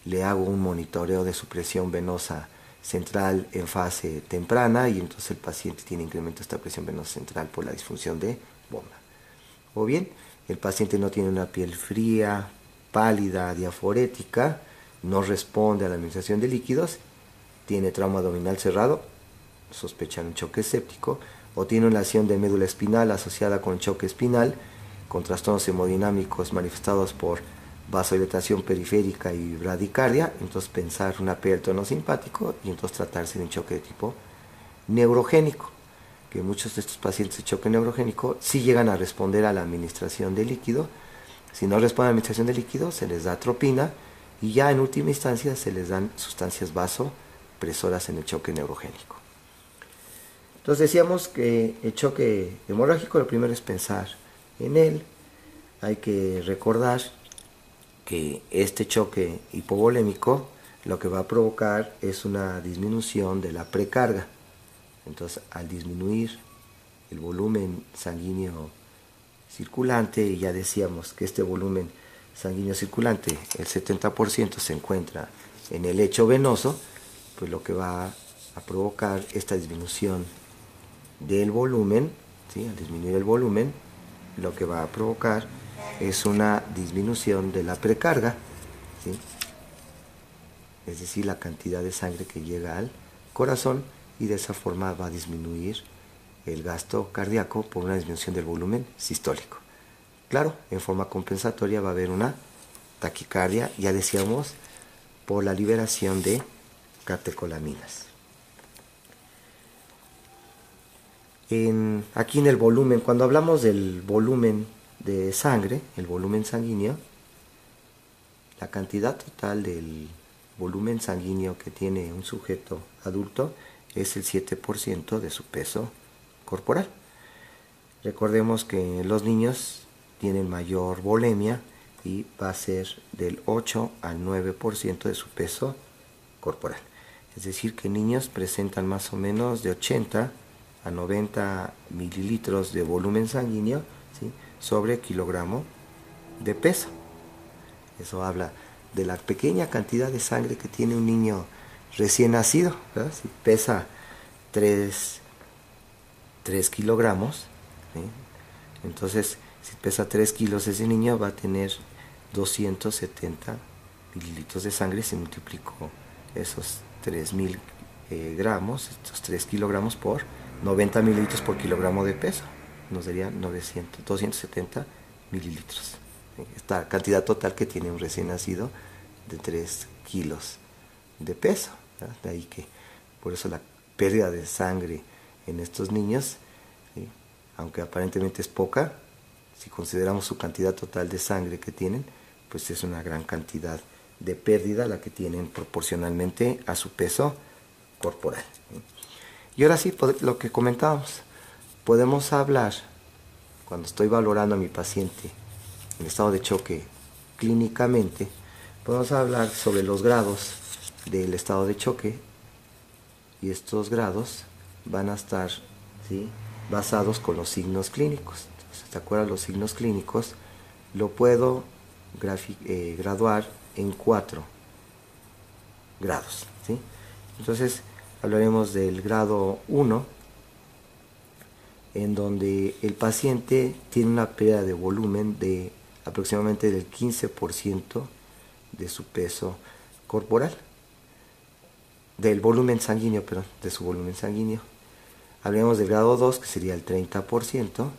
Le hago un monitoreo de su presión venosa central en fase temprana, y entonces el paciente tiene incremento de esta presión venosa central por la disfunción de bomba. O bien el paciente no tiene una piel fría, pálida, diaforética, no responde a la administración de líquidos, tiene trauma abdominal cerrado, sospechan un choque séptico, o tiene una lesión de médula espinal asociada con choque espinal, con trastornos hemodinámicos manifestados por vasodilatación periférica y bradicardia. Entonces pensar una pérdida del tono simpático y entonces tratarse de un choque de tipo neurogénico, que muchos de estos pacientes de choque neurogénico sí llegan a responder a la administración de líquido. Si no responden a la administración de líquido, se les da atropina, y ya en última instancia se les dan sustancias vasopresoras en el choque neurogénico. Entonces decíamos que el choque hemorrágico, lo primero es pensar en él. Hay que recordar que este choque hipovolémico lo que va a provocar es una disminución de la precarga. Entonces, al disminuir el volumen sanguíneo circulante, y ya decíamos que este volumen sanguíneo circulante, el 70% se encuentra en el lecho venoso, pues lo que va a provocar esta disminución del volumen, ¿sí? Al disminuir el volumen, lo que va a provocar es una disminución de la precarga, ¿sí? Es decir, la cantidad de sangre que llega al corazón, y de esa forma va a disminuir el gasto cardíaco por una disminución del volumen sistólico. Claro, en forma compensatoria va a haber una taquicardia, ya decíamos, por la liberación de catecolaminas. Aquí en el volumen, cuando hablamos del volumen de sangre, el volumen sanguíneo, la cantidad total del volumen sanguíneo que tiene un sujeto adulto es el 7% de su peso corporal. Recordemos que los niños tienen mayor volemia y va a ser del 8 al 9% de su peso corporal. Es decir, que niños presentan más o menos de 80 a 90 mililitros de volumen sanguíneo, ¿sí?, sobre kilogramo de peso. Eso habla de la pequeña cantidad de sangre que tiene un niño recién nacido, ¿verdad? Si pesa 3 kilogramos, ¿sí?, entonces si pesa 3 kilos ese niño va a tener 270 mililitros de sangre. Se multiplicó esos 3.000 gramos, estos 3 kilogramos por 90 mililitros por kilogramo de peso, nos daría 270 mililitros. Esta cantidad total que tiene un recién nacido de 3 kilos de peso, ¿verdad? De ahí que por eso la pérdida de sangre en estos niños, ¿sí?, aunque aparentemente es poca, si consideramos su cantidad total de sangre que tienen, pues es una gran cantidad de pérdida la que tienen proporcionalmente a su peso corporal. Y ahora sí, lo que comentábamos, podemos hablar, cuando estoy valorando a mi paciente en estado de choque clínicamente, podemos hablar sobre los grados del estado de choque, y estos grados van a estar, ¿sí?, basados con los signos clínicos. Entonces, ¿te acuerdas? Los signos clínicos lo puedo graduar en 4 grados, ¿sí? Entonces hablaremos del grado 1, en donde el paciente tiene una pérdida de volumen de aproximadamente del 15% de su peso corporal, del volumen sanguíneo, perdón, de su volumen sanguíneo. Hablaremos del grado 2, que sería el 30%,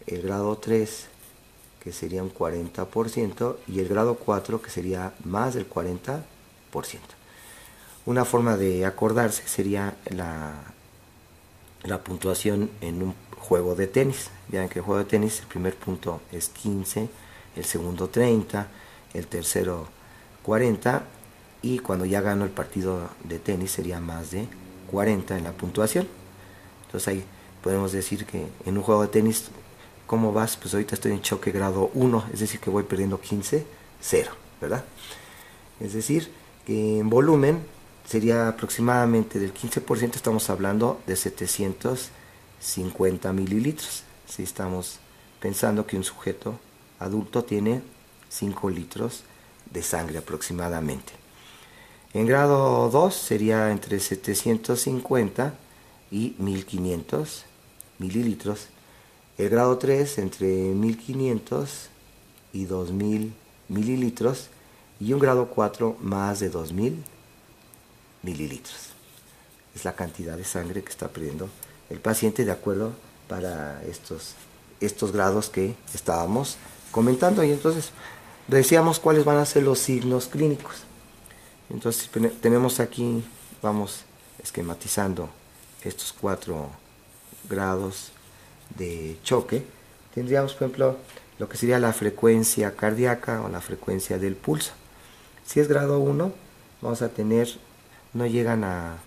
el grado 3, que sería un 40%, y el grado 4, que sería más del 40%. Una forma de acordarse sería la puntuación en un juego de tenis. Vean que el juego de tenis, el primer punto es 15, el segundo 30, el tercero 40, y cuando ya gano el partido de tenis sería más de 40 en la puntuación. Entonces ahí podemos decir que en un juego de tenis, ¿cómo vas? Pues ahorita estoy en choque grado 1, es decir que voy perdiendo 15-0, ¿verdad? Es decir, que en volumen sería aproximadamente del 15%, estamos hablando de 750 mililitros. Si estamos pensando que un sujeto adulto tiene 5 litros de sangre aproximadamente. En grado 2 sería entre 750 y 1500 mililitros. El grado 3 entre 1500 y 2000 mililitros. Y un grado 4 más de 2000 mililitros. Es la cantidad de sangre que está perdiendo el paciente de acuerdo para estos grados que estábamos comentando. Y entonces decíamos cuáles van a ser los signos clínicos. Entonces tenemos aquí, vamos esquematizando estos 4 grados de choque. Tendríamos, por ejemplo, lo que sería la frecuencia cardíaca o la frecuencia del pulso. Si es grado 1, vamos a tener, no llegan a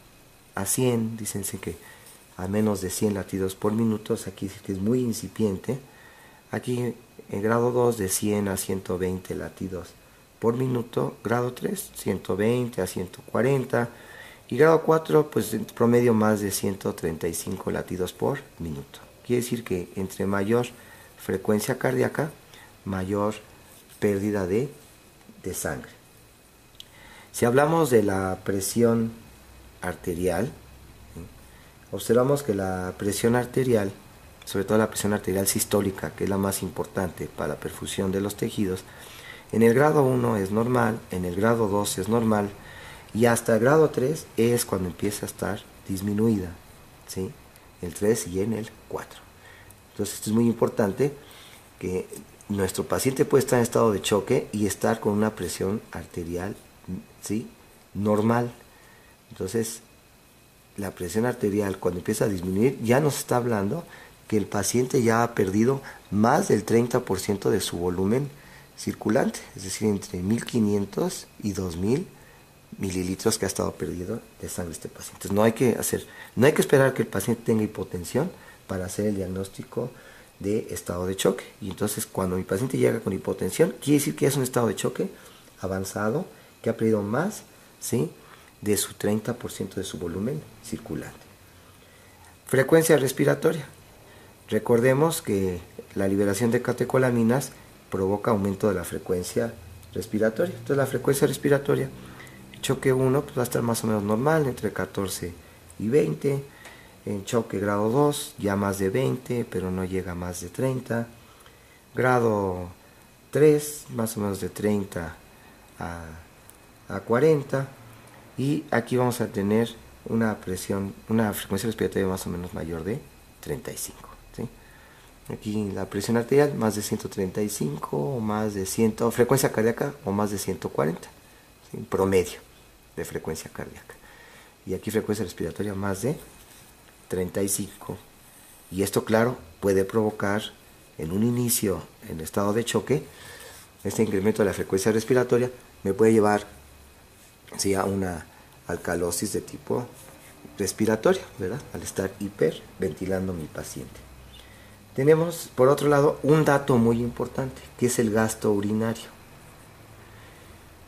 100, dícense que a menos de 100 latidos por minuto, aquí sí que es muy incipiente. Aquí en grado 2 de 100 a 120 latidos por minuto, grado 3 120 a 140, y grado 4 pues en promedio más de 135 latidos por minuto. Quiere decir que entre mayor frecuencia cardíaca, mayor pérdida de sangre. Si hablamos de la presión arterial, observamos que la presión arterial, sobre todo la presión arterial sistólica, que es la más importante para la perfusión de los tejidos, en el grado 1 es normal, en el grado 2 es normal, y hasta el grado 3 es cuando empieza a estar disminuida, ¿sí? El 3 y en el 4. Entonces esto es muy importante, que nuestro paciente puede estar en estado de choque y estar con una presión arterial, ¿sí?, normal. Entonces la presión arterial, cuando empieza a disminuir, ya nos está hablando que el paciente ya ha perdido más del 30% de su volumen circulante, es decir, entre 1500 y 2000 mililitros que ha estado perdido de sangre este paciente. Entonces no hay que esperar que el paciente tenga hipotensión para hacer el diagnóstico de estado de choque. Y entonces cuando mi paciente llega con hipotensión, quiere decir que es un estado de choque avanzado, que ha perdido más, ¿sí?, de su 30% de su volumen circulante. Frecuencia respiratoria. Recordemos que la liberación de catecolaminas provoca aumento de la frecuencia respiratoria. Entonces la frecuencia respiratoria, choque 1 pues va a estar más o menos normal, entre 14 y 20. En choque grado 2 ya más de 20, pero no llega a más de 30. Grado 3 más o menos de 30 a 40. Y aquí vamos a tener una frecuencia respiratoria más o menos mayor de 35. ¿Sí? Aquí la presión arterial más de 135 o más de 100, frecuencia cardíaca o más de 140, ¿sí?, promedio de frecuencia cardíaca. Y aquí frecuencia respiratoria más de 35. Y esto, claro, puede provocar en un inicio, en estado de choque, este incremento de la frecuencia respiratoria me puede llevar, ¿sí?, a una alcalosis de tipo respiratorio, ¿verdad?, al estar hiperventilando mi paciente. Tenemos, por otro lado, un dato muy importante, que es el gasto urinario.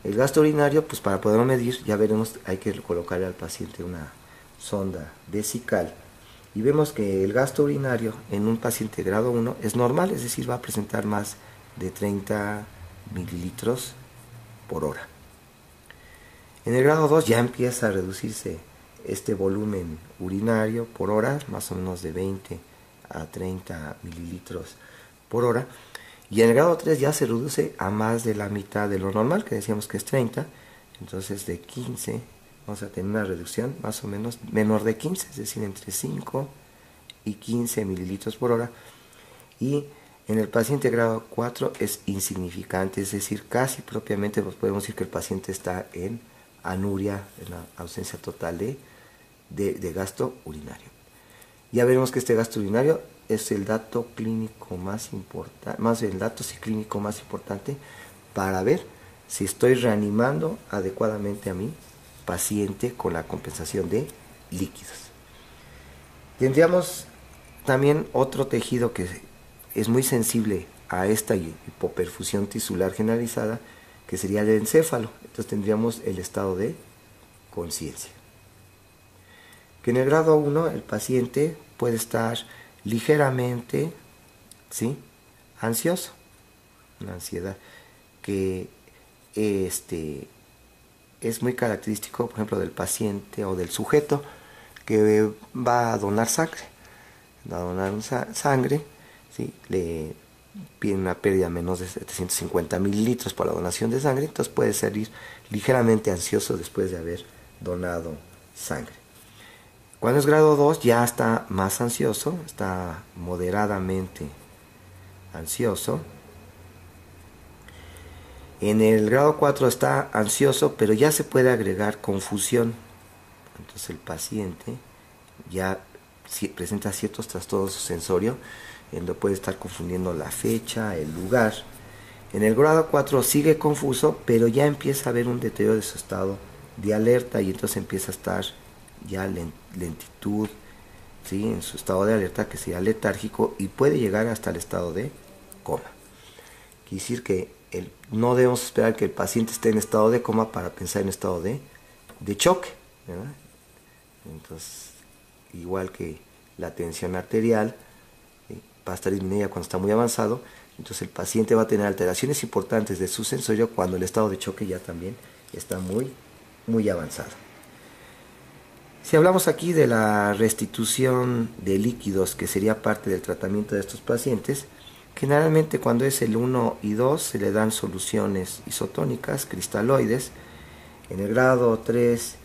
El gasto urinario, pues para poderlo medir, ya veremos, hay que colocarle al paciente una sonda vesical. Y vemos que el gasto urinario en un paciente grado 1 es normal, es decir, va a presentar más de 30 mililitros por hora. En el grado 2 ya empieza a reducirse este volumen urinario por hora, más o menos de 20 a 30 mililitros por hora. Y en el grado 3 ya se reduce a más de la mitad de lo normal, que decíamos que es 30. Entonces de 15 vamos a tener una reducción más o menos menor de 15, es decir, entre 5 y 15 mililitros por hora. Y en el paciente grado 4 es insignificante, es decir, casi propiamente pues podemos decir que el paciente está en anuria, en la ausencia total de gasto urinario. Ya veremos que este gasto urinario es el dato clínico más importante, el dato clínico más importante para ver si estoy reanimando adecuadamente a mi paciente con la compensación de líquidos. Tendríamos también otro tejido que es muy sensible a esta hipoperfusión tisular generalizada, que sería el encéfalo. Entonces tendríamos el estado de conciencia. Que en el grado 1 el paciente puede estar ligeramente, ¿sí?, ansioso, una ansiedad que es muy característico, por ejemplo, del paciente o del sujeto que va a donar sangre. Va a donar sangre, ¿sí?, le piden una pérdida menos de 750 mililitros para la donación de sangre, entonces puede salir ligeramente ansioso después de haber donado sangre. Cuando es grado 2 ya está más ansioso, está moderadamente ansioso. En el grado 4 está ansioso, pero ya se puede agregar confusión. Entonces el paciente ya presenta ciertos trastornos sensorios, en donde puede estar confundiendo la fecha, el lugar. En el grado 4 sigue confuso, pero ya empieza a haber un deterioro de su estado de alerta y entonces empieza a estar ya lentitud, ¿sí?, en su estado de alerta, que sería letárgico, y puede llegar hasta el estado de coma. Quiere decir que no debemos esperar que el paciente esté en estado de coma para pensar en estado de choque, ¿verdad? Entonces, igual que la tensión arterial, ¿sí?, va a estar disminuida cuando está muy avanzado. Entonces el paciente va a tener alteraciones importantes de su sensorio cuando el estado de choque ya también está muy avanzado. Si hablamos aquí de la restitución de líquidos, que sería parte del tratamiento de estos pacientes, generalmente cuando es el 1 y 2 se le dan soluciones isotónicas, cristaloides. En el grado 3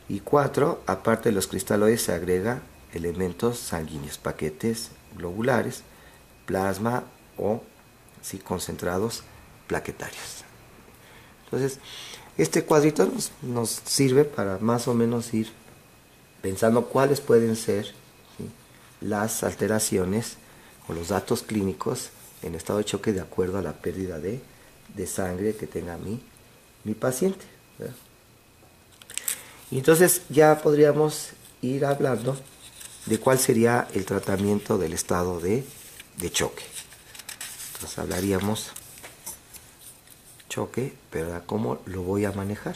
y 4, aparte de los cristaloides, se agrega elementos sanguíneos, paquetes globulares, plasma o sí, concentrados plaquetarios. Entonces, este cuadrito nos sirve para más o menos ir pensando cuáles pueden ser, ¿sí?, las alteraciones o los datos clínicos en estado de choque de acuerdo a la pérdida de sangre que tenga mi paciente, ¿verdad? Y entonces ya podríamos ir hablando de cuál sería el tratamiento del estado de choque. Entonces hablaríamos choque, pero ¿cómo lo voy a manejar?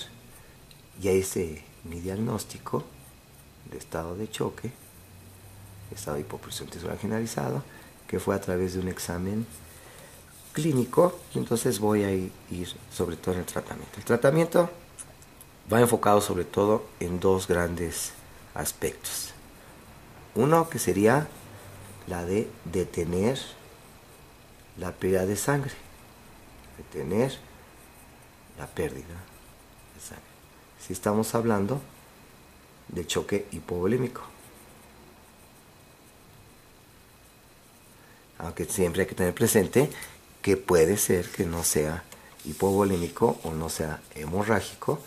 Ya hice mi diagnóstico de estado de choque, estado de hipopresión tisular generalizado, que fue a través de un examen clínico. Entonces voy a ir sobre todo en el tratamiento. El tratamiento va enfocado sobre todo en dos grandes aspectos. Uno que sería la de detener la pérdida de sangre, detener la pérdida de sangre. Si estamos hablando de choque hipovolémico, aunque siempre hay que tener presente que puede ser que no sea hipovolémico o no sea hemorrágico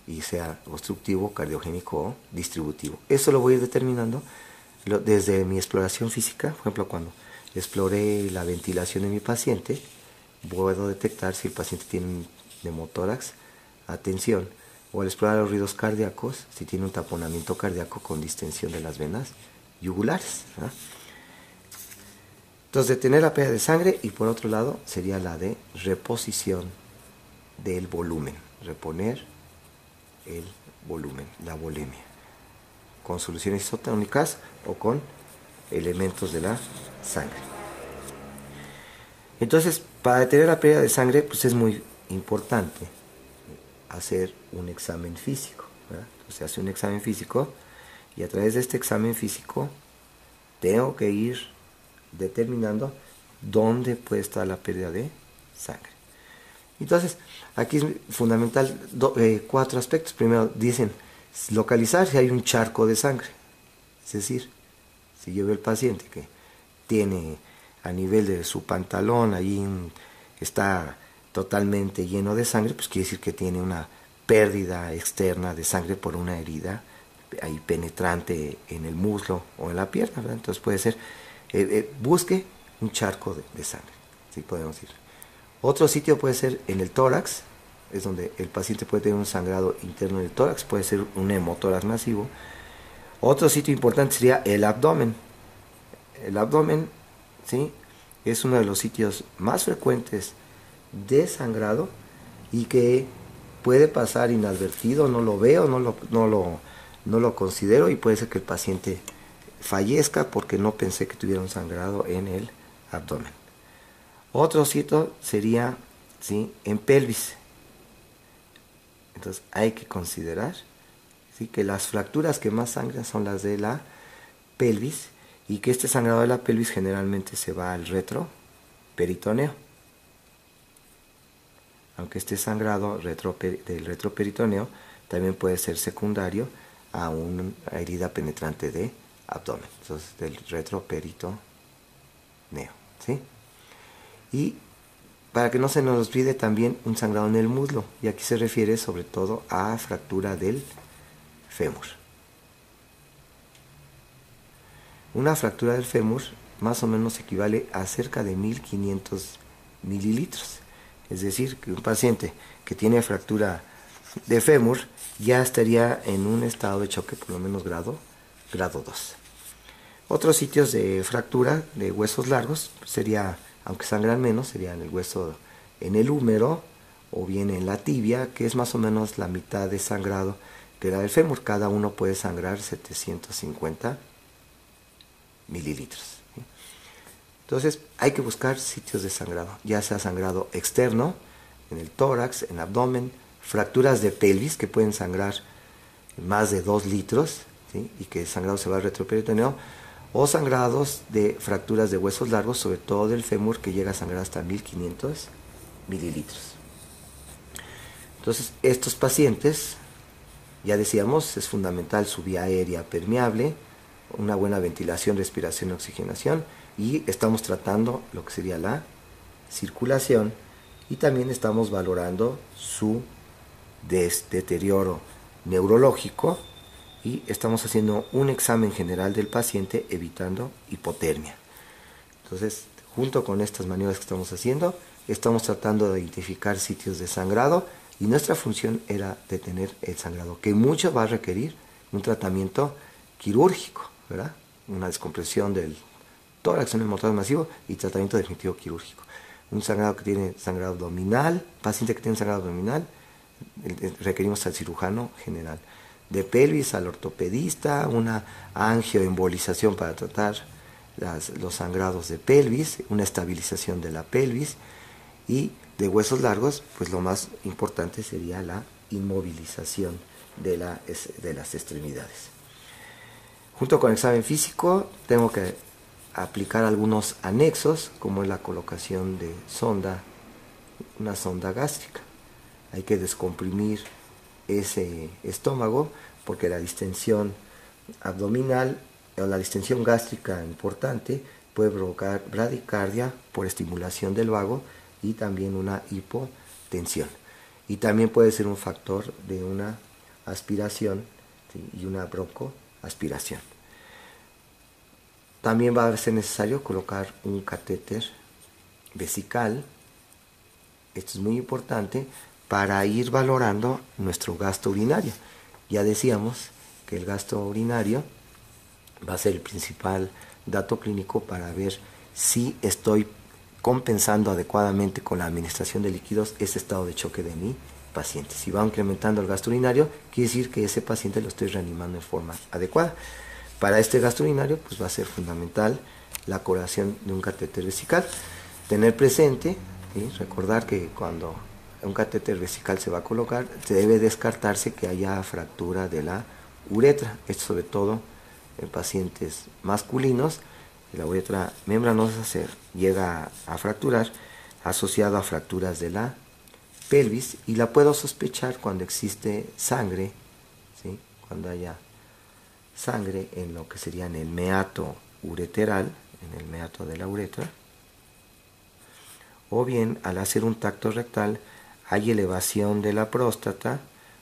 y sea obstructivo, cardiogénico o distributivo. Eso lo voy a ir determinando desde mi exploración física. Por ejemplo, cuando exploré la ventilación de mi paciente, puedo detectar si el paciente tiene un neumotórax, atención, o al explorar los ruidos cardíacos, si tiene un taponamiento cardíaco con distensión de las venas yugulares, ¿verdad? Entonces, detener la pérdida de sangre, y por otro lado sería la de reposición del volumen, reponer el volumen, la volemia, con soluciones isotónicas o con elementos de la sangre. Entonces, para detener la pérdida de sangre, pues es muy importante hacer un examen físico, ¿verdad? Entonces se hace un examen físico y a través de este examen físico tengo que ir determinando dónde puede estar la pérdida de sangre. Entonces, aquí es fundamental cuatro aspectos. Primero, dicen localizar si hay un charco de sangre. Es decir, si yo veo el paciente que tiene a nivel de su pantalón, allí está totalmente lleno de sangre, pues quiere decir que tiene una pérdida externa de sangre por una herida ahí penetrante en el muslo o en la pierna, ¿verdad? Entonces puede ser, busque un charco de sangre, ¿sí? Podemos decir. Otro sitio puede ser en el tórax, es donde el paciente puede tener un sangrado interno en el tórax, puede ser un hemotórax masivo. Otro sitio importante sería el abdomen. El abdomen, ¿sí?, es uno de los sitios más frecuentes de sangrado y que puede pasar inadvertido, no lo veo, no lo considero, y puede ser que el paciente fallezca porque no pensé que tuviera un sangrado en el abdomen. Otro sitio sería, ¿sí?, en pelvis. Entonces hay que considerar, ¿sí?, que las fracturas que más sangran son las de la pelvis, y que este sangrado de la pelvis generalmente se va al retroperitoneo. Aunque este sangrado del retroperitoneo también puede ser secundario a una herida penetrante de abdomen. Entonces, del retroperitoneo, ¿sí? Y para que no se nos olvide también un sangrado en el muslo, y aquí se refiere sobre todo a fractura del fémur. Una fractura del fémur más o menos equivale a cerca de 1500 mililitros. Es decir, que un paciente que tiene fractura de fémur ya estaría en un estado de choque por lo menos grado 2. Otros sitios de fractura de huesos largos sería, aunque sangran menos, sería en el hueso, en el húmero o bien en la tibia, que es más o menos la mitad de sangrado que la del fémur. Cada uno puede sangrar 750 mililitros. Entonces hay que buscar sitios de sangrado, ya sea sangrado externo, en el tórax, en el abdomen, fracturas de pelvis que pueden sangrar más de 2 litros, ¿sí? Y que el sangrado se va al retroperitoneo, o sangrados de fracturas de huesos largos, sobre todo del fémur, que llega a sangrar hasta 1500 mililitros. Entonces, estos pacientes, ya decíamos, es fundamental su vía aérea permeable, una buena ventilación, respiración y oxigenación, y estamos tratando lo que sería la circulación, y también estamos valorando su deterioro neurológico, y estamos haciendo un examen general del paciente evitando hipotermia. Entonces, junto con estas maniobras que estamos haciendo, estamos tratando de identificar sitios de sangrado, y nuestra función era detener el sangrado, que mucho va a requerir un tratamiento quirúrgico, ¿verdad? Una descompresión del tórax, un hematomas masivo y tratamiento definitivo quirúrgico. Un sangrado que tiene sangrado abdominal, paciente que tiene sangrado abdominal, requerimos al cirujano general. De pelvis al ortopedista, una angioembolización para tratar los sangrados de pelvis, una estabilización de la pelvis, y de huesos largos, pues lo más importante sería la inmovilización de las extremidades. Junto con el examen físico, tengo que aplicar algunos anexos, como es la colocación de una sonda gástrica. Hay que descomprimir ese estómago, porque la distensión abdominal o la distensión gástrica importante puede provocar bradicardia por estimulación del vago y también una hipotensión. Y también puede ser un factor de una aspiración, ¿sí? Y una broncoaspiración. También va a ser necesario colocar un catéter vesical. Esto es muy importante para ir valorando nuestro gasto urinario. Ya decíamos que el gasto urinario va a ser el principal dato clínico para ver si estoy compensando adecuadamente con la administración de líquidos ese estado de choque de mi paciente. Si va incrementando el gasto urinario, quiere decir que ese paciente lo estoy reanimando en forma adecuada. Para este gasto urinario, pues va a ser fundamental la colocación de un catéter vesical. Tener presente, ¿sí? Recordar que cuando un catéter vesical se va a colocar, se debe descartarse que haya fractura de la uretra. Esto sobre todo en pacientes masculinos. La uretra membranosa se llega a fracturar, asociado a fracturas de la pelvis, y la puedo sospechar cuando existe sangre, ¿sí? Cuando haya sangre en lo que sería en el meato ureteral, en el meato de la uretra, o bien al hacer un tacto rectal hay elevación de la próstata,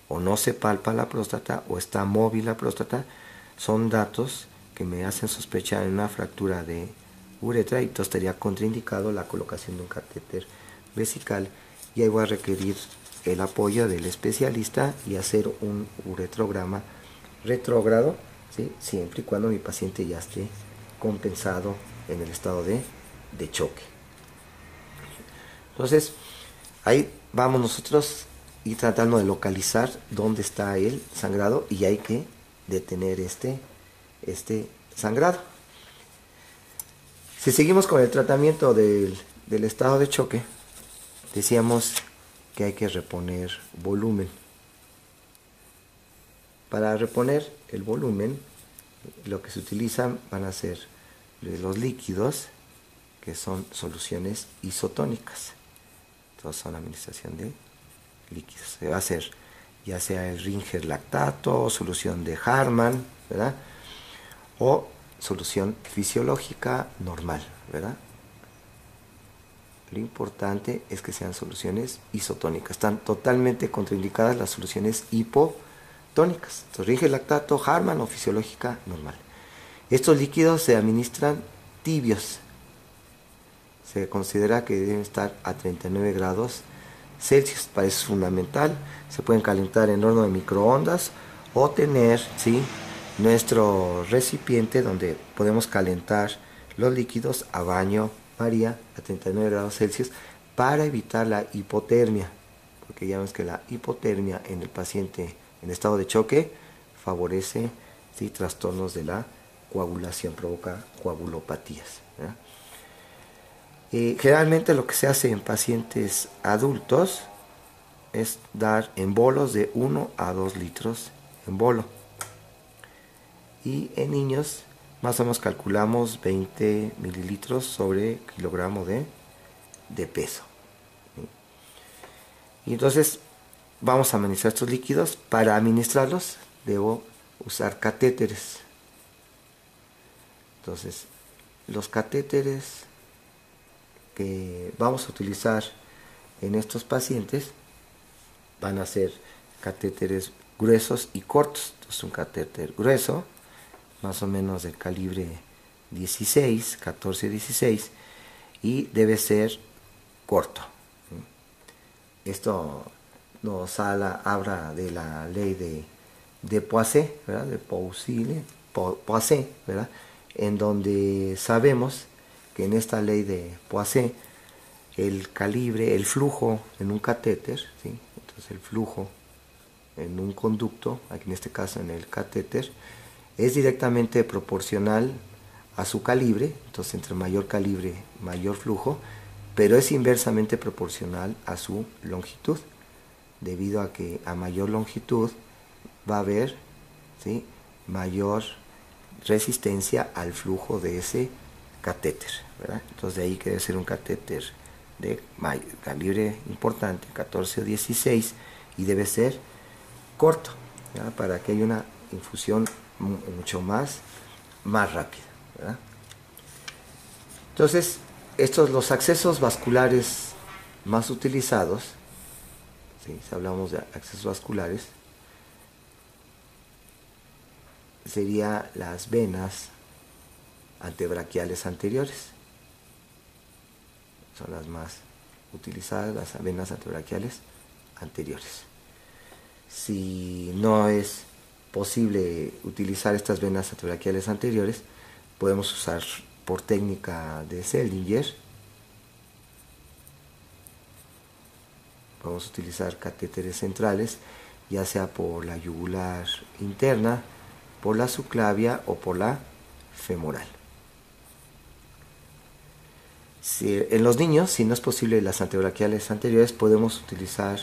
o no se palpa la próstata, o está móvil la próstata. Son datos que me hacen sospechar en una fractura de uretra, y entonces estaría contraindicado la colocación de un catéter vesical, y ahí voy a requerir el apoyo del especialista y hacer un uretrograma retrógrado, ¿sí? Siempre y cuando mi paciente ya esté compensado en el estado de choque. Entonces, ahí vamos nosotros y tratando de localizar dónde está el sangrado, y hay que detener este sangrado. Si seguimos con el tratamiento del estado de choque, decíamos que hay que reponer volumen. Para reponer el volumen, lo que se utilizan van a ser los líquidos, que son soluciones isotónicas. Entonces son administración de líquidos. Se va a hacer ya sea el Ringer lactato, o solución de Harman, ¿verdad? O solución fisiológica normal, ¿verdad? Lo importante es que sean soluciones isotónicas. Están totalmente contraindicadas las soluciones hipotónicas. Entonces, Ringer lactato, Harman o fisiológica normal. Estos líquidos se administran tibios. Se considera que deben estar a 39 grados Celsius. Para eso es fundamental. Se pueden calentar en horno de microondas, o tener, ¿sí?, nuestro recipiente donde podemos calentar los líquidos a baño María a 39 grados Celsius, para evitar la hipotermia, porque ya vemos que la hipotermia en el paciente en estado de choque favorece, ¿sí?, trastornos de la coagulación, provoca coagulopatías, ¿verdad? Generalmente lo que se hace en pacientes adultos es dar en bolos de 1 a 2 litros en bolo. Y en niños más o menos calculamos 20 mililitros sobre kilogramo de peso. Y entonces vamos a administrar estos líquidos. Para administrarlos debo usar catéteres. Entonces los catéteres que vamos a utilizar en estos pacientes van a ser catéteres gruesos y cortos. Entonces un catéter grueso, más o menos de calibre 16, 14-16, y debe ser corto. Esto nos habla de la ley de Poiseuille, ¿verdad? De Poiseuille, ¿verdad? En donde sabemos que en esta ley de Poiseuille el calibre, el flujo en un catéter, ¿sí? Entonces el flujo en un conducto, aquí en este caso en el catéter, es directamente proporcional a su calibre. Entonces entre mayor calibre, mayor flujo, pero es inversamente proporcional a su longitud, debido a que a mayor longitud va a haber, ¿sí?, mayor resistencia al flujo de ese catéter, ¿verdad? Entonces de ahí que debe ser un catéter de calibre importante, 14 o 16, y debe ser corto, ¿verdad?, para que haya una infusión mucho más rápida, ¿verdad? Entonces, los accesos vasculares más utilizados, ¿sí?, si hablamos de accesos vasculares, serían las venas antebraquiales anteriores. Son las más utilizadas, las venas antebraquiales anteriores. Si no es posible utilizar estas venas antebraquiales anteriores, podemos usar por técnica de Seldinger, podemos utilizar catéteres centrales, ya sea por la yugular interna, por la subclavia o por la femoral. En los niños, si no es posible las antebraquiales anteriores, podemos utilizar,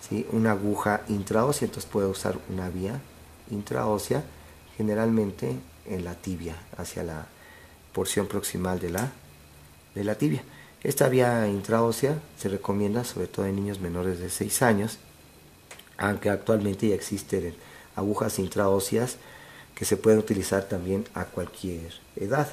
¿sí?, una aguja intraósea. Entonces puedo usar una vía intraósea, generalmente en la tibia, hacia la porción proximal de la tibia. Esta vía intraósea se recomienda sobre todo en niños menores de 6 años, aunque actualmente ya existen agujas intraóseas que se pueden utilizar también a cualquier edad.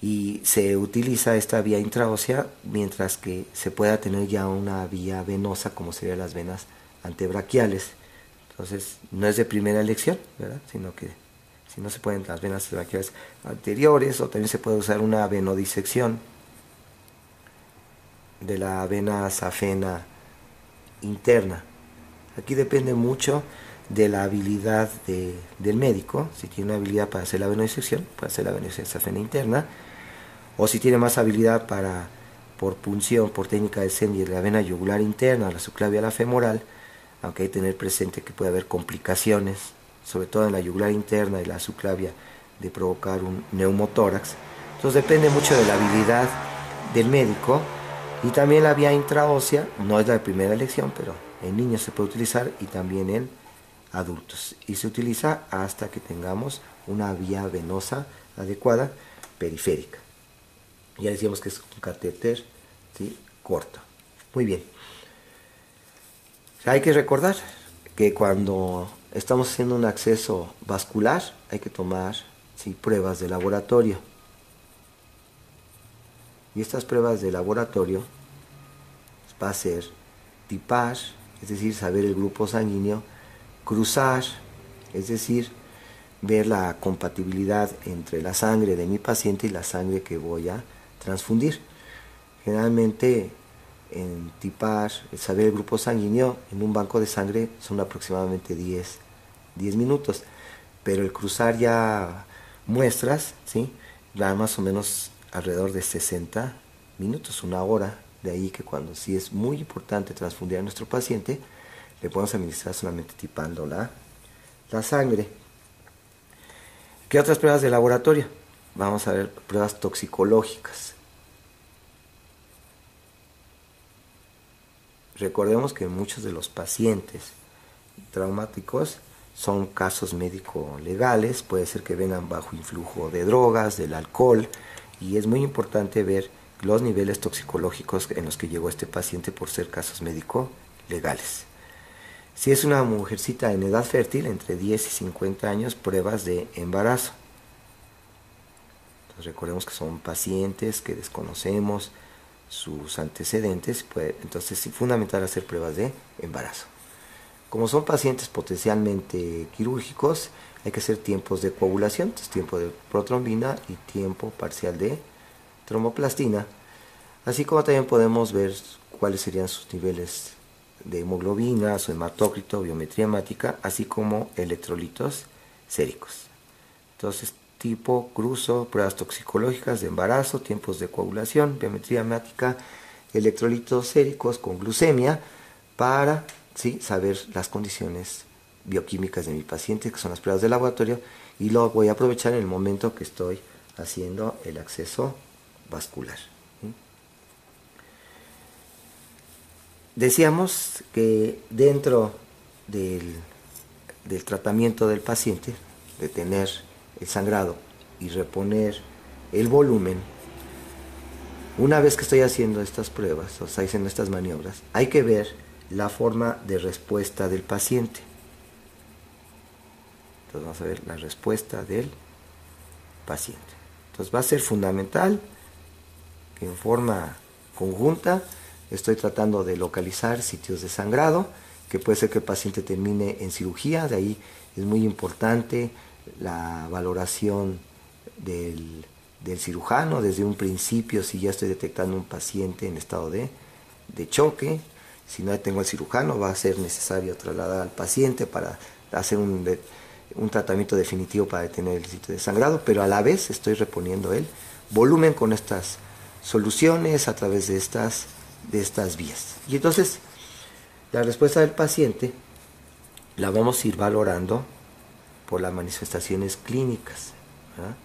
Y se utiliza esta vía intraósea mientras que se pueda tener ya una vía venosa, como serían las venas antebraquiales. Entonces no es de primera elección, ¿verdad?, sino que si no se pueden las venas antebraquiales anteriores, o también se puede usar una venodisección de la vena safena interna. Aquí depende mucho de la habilidad del médico. Si tiene una habilidad para hacer la venodisección, puede hacer la venodisección safena interna, o si tiene más habilidad por punción, por técnica de Seldinger, de la vena yugular interna, la subclavia, la femoral, aunque hay que tener presente que puede haber complicaciones, sobre todo en la yugular interna y la subclavia, de provocar un neumotórax. Entonces depende mucho de la habilidad del médico. Y también la vía intraósea no es la de primera elección, pero en niños se puede utilizar, y también en adultos. Y se utiliza hasta que tengamos una vía venosa adecuada periférica. Ya decíamos que es un catéter, ¿sí?, corto. Muy bien. Hay que recordar que cuando estamos haciendo un acceso vascular hay que tomar, ¿sí?, pruebas de laboratorio. Y estas pruebas de laboratorio va a ser tipar, es decir, saber el grupo sanguíneo; cruzar, es decir, ver la compatibilidad entre la sangre de mi paciente y la sangre que voy a transfundir. Generalmente en tipar, saber el grupo sanguíneo en un banco de sangre son aproximadamente 10 minutos, pero el cruzar ya muestras, ¿sí?, da más o menos alrededor de 60 minutos, una hora. De ahí que cuando sí es muy importante transfundir a nuestro paciente, le podemos administrar solamente tipando la sangre. ¿Qué otras pruebas de laboratorio? Vamos a ver pruebas toxicológicas. Recordemos que muchos de los pacientes traumáticos son casos médico-legales, puede ser que vengan bajo influjo de drogas, del alcohol, y es muy importante ver los niveles toxicológicos en los que llegó este paciente por ser casos médico-legales. Si es una mujercita en edad fértil, entre 10 y 50 años, pruebas de embarazo. Entonces, recordemos que son pacientes que desconocemos sus antecedentes, pues, entonces es fundamental hacer pruebas de embarazo. Como son pacientes potencialmente quirúrgicos, hay que hacer tiempos de coagulación, entonces tiempo de protrombina y tiempo parcial de tromboplastina, así como también podemos ver cuáles serían sus niveles de hemoglobina, su hematócrito, biometría hemática, así como electrolitos séricos. Entonces, tipo cruzo, pruebas toxicológicas de embarazo, tiempos de coagulación, biometría hemática, electrolitos séricos con glucemia, para saber las condiciones bioquímicas de mi paciente, que son las pruebas de laboratorio, y lo voy a aprovechar en el momento que estoy haciendo el acceso vascular. Decíamos que dentro del tratamiento del paciente, de tener el sangrado y reponer el volumen, una vez que estoy haciendo estas pruebas, o estoy haciendo estas maniobras, hay que ver la forma de respuesta del paciente. Entonces vamos a ver la respuesta del paciente. Entonces va a ser fundamental que en forma conjunta estoy tratando de localizar sitios de sangrado, que puede ser que el paciente termine en cirugía, de ahí es muy importante la valoración del cirujano desde un principio, si ya estoy detectando un paciente en estado de choque. Si no tengo el cirujano, va a ser necesario trasladar al paciente para hacer un tratamiento definitivo para detener el sitio de sangrado, pero a la vez estoy reponiendo el volumen con estas soluciones a través de estas vías. Y entonces, la respuesta del paciente la vamos a ir valorando por las manifestaciones clínicas, ¿verdad?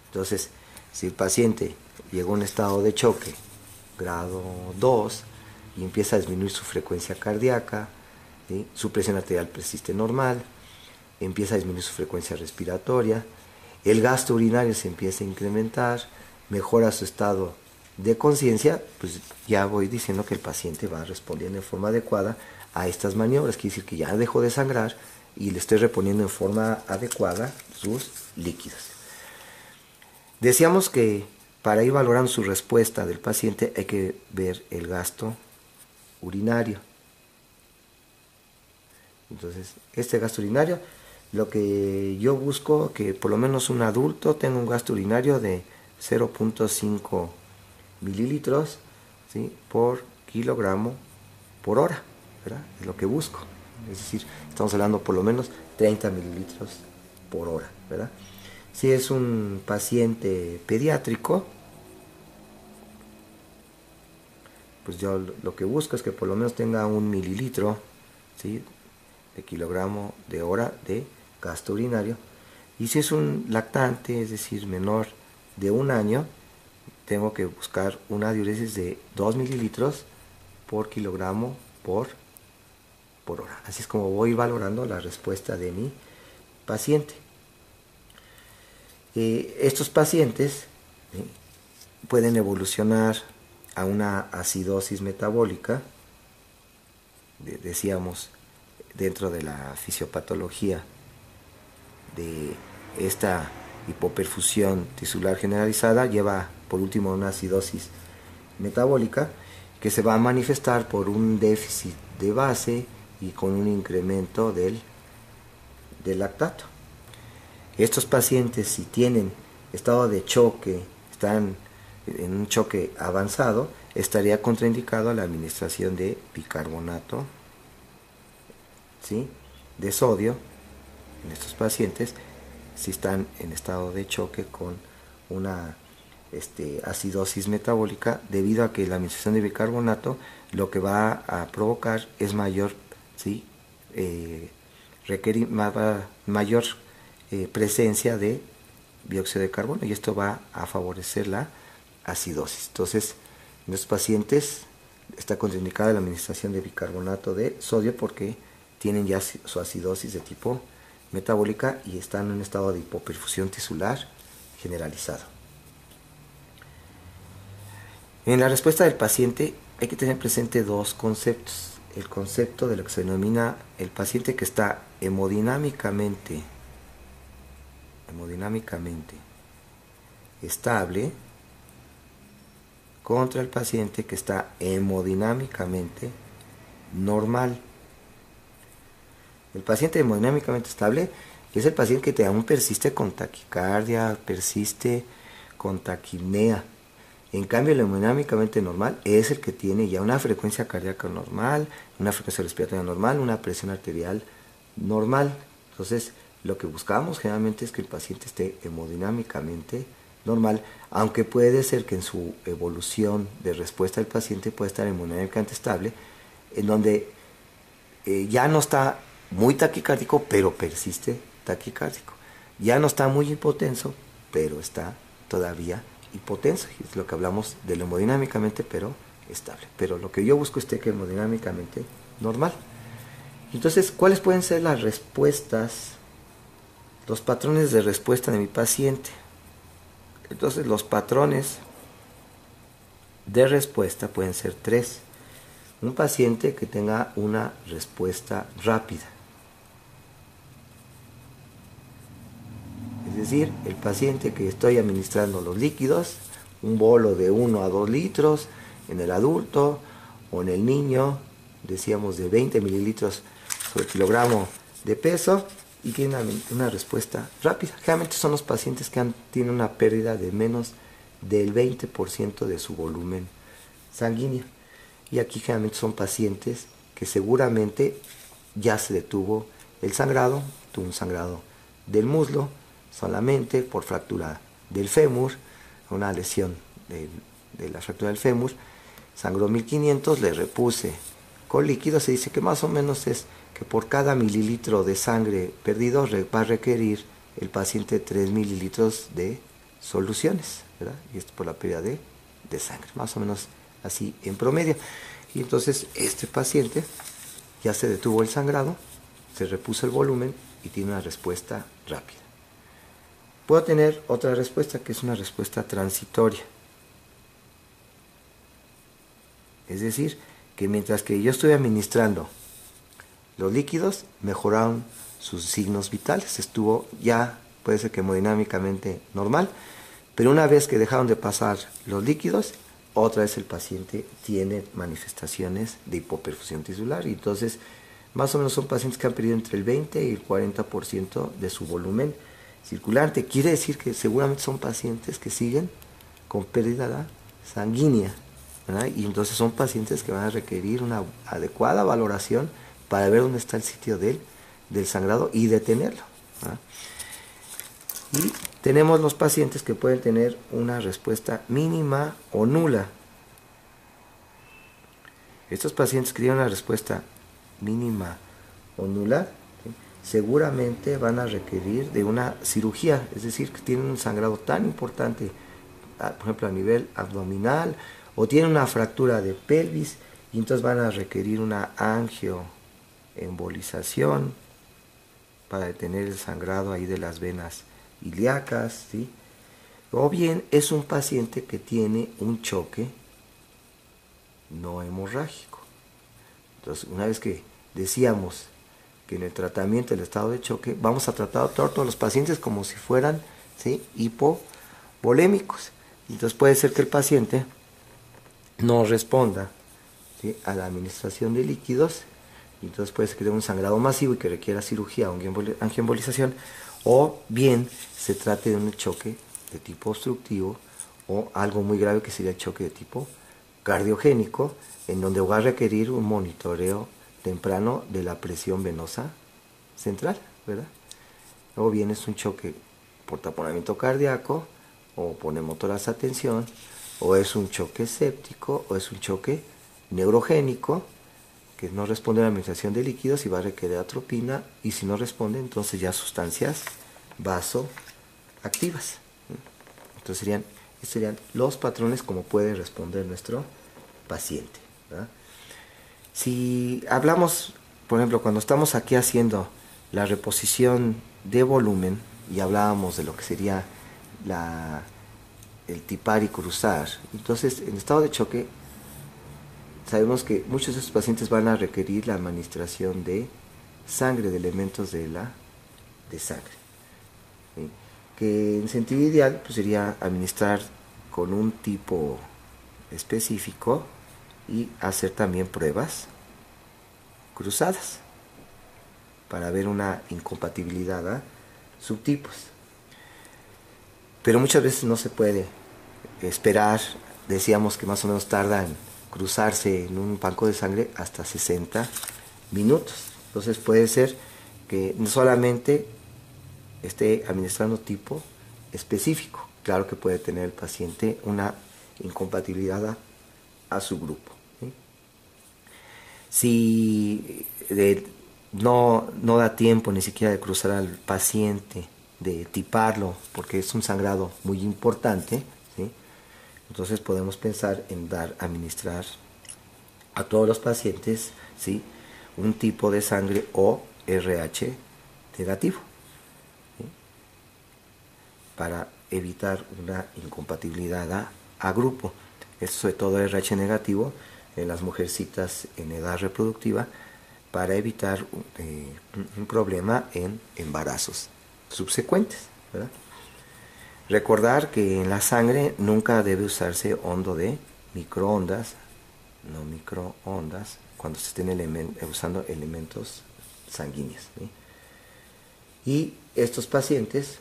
Entonces, si el paciente llegó a un estado de choque, grado 2, y empieza a disminuir su frecuencia cardíaca, ¿sí? Su presión arterial persiste normal, empieza a disminuir su frecuencia respiratoria, el gasto urinario se empieza a incrementar, mejora su estado de conciencia, pues ya voy diciendo que el paciente va respondiendo en forma adecuada a estas maniobras, quiere decir que ya dejó de sangrar y le estoy reponiendo en forma adecuada sus líquidos. Decíamos que para ir valorando su respuesta del paciente hay que ver el gasto urinario. Entonces, este gasto urinario, lo que yo busco que por lo menos un adulto tenga un gasto urinario de 0.5 mililitros, ¿sí?, por kilogramo por hora, ¿verdad? Es lo que busco. Es decir, estamos hablando por lo menos 30 mililitros por hora, ¿verdad? Si es un paciente pediátrico, pues yo lo que busco es que por lo menos tenga 1 mililitro, ¿sí?, de kilogramo de hora de gasto urinario. Y si es un lactante, es decir, menor de 1 año, tengo que buscar una diuresis de 2 mililitros por kilogramo por hora. Así es como voy valorando la respuesta de mi paciente. Estos pacientes pueden evolucionar a una acidosis metabólica, decíamos, dentro de la fisiopatología de esta hipoperfusión tisular generalizada, lleva por último una acidosis metabólica que se va a manifestar por un déficit de base y con un incremento del lactato. Estos pacientes, si tienen estado de choque, están en un choque avanzado, estaría contraindicado a la administración de bicarbonato, ¿sí?, de sodio en estos pacientes, si están en estado de choque con una acidosis metabólica, debido a que la administración de bicarbonato lo que va a provocar es mayor, ¿sí?, mayor presencia de dióxido de carbono, y esto va a favorecer la acidosis. Entonces, en los pacientes está contraindicada la administración de bicarbonato de sodio porque tienen ya su acidosis de tipo metabólica y están en un estado de hipoperfusión tisular generalizado. En la respuesta del paciente hay que tener presente dos conceptos. El concepto de lo que se denomina el paciente que está hemodinámicamente estable contra el paciente que está hemodinámicamente normal. El paciente hemodinámicamente estable es el paciente que aún persiste con taquicardia, persiste con taquipnea. En cambio, el hemodinámicamente normal es el que tiene ya una frecuencia cardíaca normal, una frecuencia respiratoria normal, una presión arterial normal. Entonces, lo que buscamos generalmente es que el paciente esté hemodinámicamente normal, aunque puede ser que en su evolución de respuesta del paciente pueda estar hemodinámicamente estable, en donde ya no está muy taquicárdico, pero persiste taquicárdico. Ya no está muy hipotenso, pero está todavía hipotenso. Es lo que hablamos del hemodinámicamente, pero estable. Pero lo que yo busco es que esté hemodinámicamente normal. Entonces, ¿cuáles pueden ser las respuestas, los patrones de respuesta de mi paciente? Entonces, los patrones de respuesta pueden ser tres. Un paciente que tenga una respuesta rápida. Es decir, el paciente que estoy administrando los líquidos, un bolo de 1 a 2 litros en el adulto o en el niño, decíamos de 20 mililitros por kilogramo de peso, y tiene una respuesta rápida. Generalmente son los pacientes que tienen una pérdida de menos del 20% de su volumen sanguíneo. Y aquí generalmente son pacientes que seguramente ya se detuvo el sangrado, tuvo un sangrado del muslo, solamente por fractura del fémur, una lesión de la fractura del fémur, sangró 1500, le repuse con líquido. Se dice que más o menos es que por cada mililitro de sangre perdido va a requerir el paciente 3 mililitros de soluciones, ¿verdad? Y esto por la pérdida de sangre, más o menos así en promedio. Y entonces este paciente ya se detuvo el sangrado, se repuso el volumen y tiene una respuesta rápida. Puedo tener otra respuesta que es una respuesta transitoria. Es decir, que mientras que yo estoy administrando los líquidos, mejoraron sus signos vitales. Estuvo ya, puede ser que hemodinámicamente normal, pero una vez que dejaron de pasar los líquidos, otra vez el paciente tiene manifestaciones de hipoperfusión tisular. Y entonces, más o menos son pacientes que han perdido entre el 20 y el 40% de su volumen circulante. Quiere decir que seguramente son pacientes que siguen con pérdida sanguínea, ¿verdad? Y entonces son pacientes que van a requerir una adecuada valoración para ver dónde está el sitio del sangrado y detenerlo, ¿verdad? Y tenemos los pacientes que pueden tener una respuesta mínima o nula. Estos pacientes que tienen una respuesta mínima o nula, ¿sí?, seguramente van a requerir de una cirugía. Es decir, que tienen un sangrado tan importante, por ejemplo a nivel abdominal, o tienen una fractura de pelvis y entonces van a requerir una angioembolización para detener el sangrado ahí de las venas ilíacas, ¿sí? O bien es un paciente que tiene un choque no hemorrágico. Entonces, una vez que decíamos que en el tratamiento del estado de choque vamos a tratar a todos los pacientes como si fueran, ¿sí?, hipovolémicos. Entonces puede ser que el paciente no responda, ¿sí?, a la administración de líquidos, y entonces puede ser que tenga un sangrado masivo y que requiera cirugía o angioembolización, o bien se trate de un choque de tipo obstructivo o algo muy grave que sería el choque de tipo cardiogénico, en donde va a requerir un monitoreo temprano de la presión venosa central, ¿verdad? O bien es un choque por taponamiento cardíaco, o por neumotorax a tensión, o es un choque séptico, o es un choque neurogénico, que no responde a la administración de líquidos y va a requerir atropina, y si no responde, entonces ya sustancias vasoactivas. Entonces estos serían los patrones como puede responder nuestro paciente. ¿verdad? Si hablamos, por ejemplo, cuando estamos aquí haciendo la reposición de volumen y hablábamos de lo que sería el tipar y cruzar, entonces en estado de choque sabemos que muchos de estos pacientes van a requerir la administración de sangre, de elementos de sangre, ¿sí? Que en sentido ideal pues, sería administrar con un tipo específico y hacer también pruebas cruzadas para ver una incompatibilidad a subtipos. Pero muchas veces no se puede esperar, decíamos que más o menos tarda en cruzarse en un banco de sangre hasta 60 minutos. Entonces puede ser que no solamente esté administrando tipo específico, claro que puede tener el paciente una incompatibilidad a su grupo, ¿sí? Si no da tiempo ni siquiera de cruzar al paciente, de tiparlo, porque es un sangrado muy importante, ¿sí? Entonces podemos pensar en administrar a todos los pacientes, ¿sí?, un tipo de sangre o RH negativo, ¿sí?, para evitar una incompatibilidad a grupo. Esto sobre todo RH negativo en las mujercitas en edad reproductiva, para evitar un problema en embarazos subsecuentes, ¿verdad? Recordar que en la sangre nunca debe usarse hondo de microondas, no microondas, cuando se estén usando elementos sanguíneos, ¿sí? Y estos pacientes,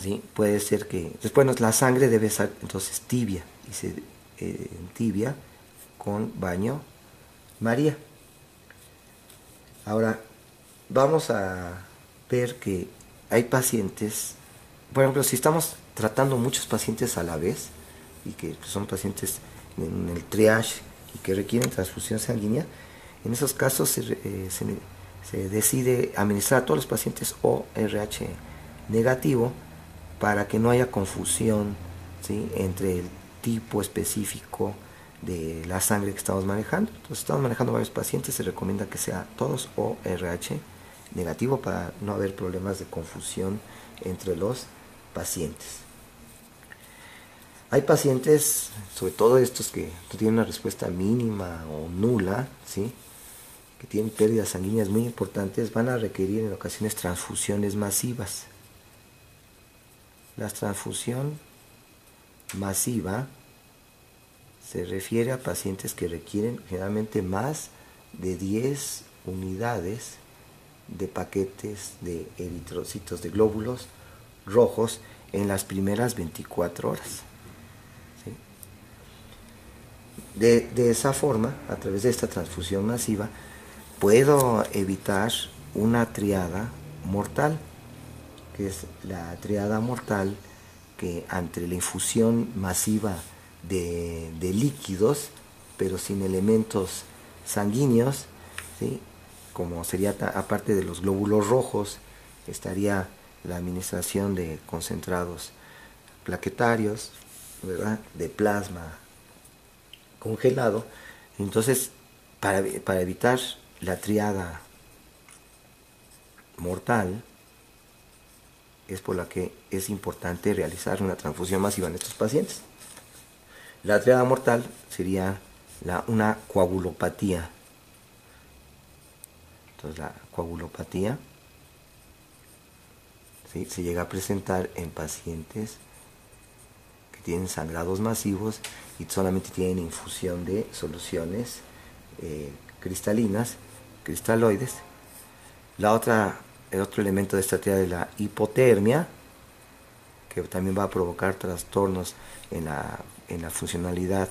¿sí?, puede ser que después la sangre debe ser entonces tibia, y se tibia con baño María. Ahora vamos a ver que hay pacientes, por ejemplo, si estamos tratando muchos pacientes a la vez y que son pacientes en el triage y que requieren transfusión sanguínea, en esos casos se decide administrar a todos los pacientes ORH negativo para que no haya confusión, ¿sí?, entre el tipo específico de la sangre que estamos manejando. Entonces, estamos manejando varios pacientes, se recomienda que sea todos ORH negativo para no haber problemas de confusión entre los pacientes. Hay pacientes, sobre todo estos que tienen una respuesta mínima o nula, ¿sí?, que tienen pérdidas sanguíneas muy importantes, van a requerir en ocasiones transfusiones masivas. La transfusión masiva se refiere a pacientes que requieren generalmente más de 10 unidades de paquetes de eritrocitos, de glóbulos rojos en las primeras 24 horas. ¿Sí? De esa forma, a través de esta transfusión masiva, puedo evitar una triada mortal, que es la triada mortal que ante la infusión masiva de líquidos, pero sin elementos sanguíneos, ¿sí?, como sería aparte de los glóbulos rojos, estaría la administración de concentrados plaquetarios, ¿verdad?, de plasma congelado. Entonces, para evitar la triada mortal, es por la que es importante realizar una transfusión masiva en estos pacientes. La triada mortal sería una coagulopatía. Entonces la coagulopatía, ¿sí?, se llega a presentar en pacientes que tienen sangrados masivos y solamente tienen infusión de soluciones cristalinas, cristaloides. El otro elemento de esta triada es la hipotermia, que también va a provocar trastornos en la funcionalidad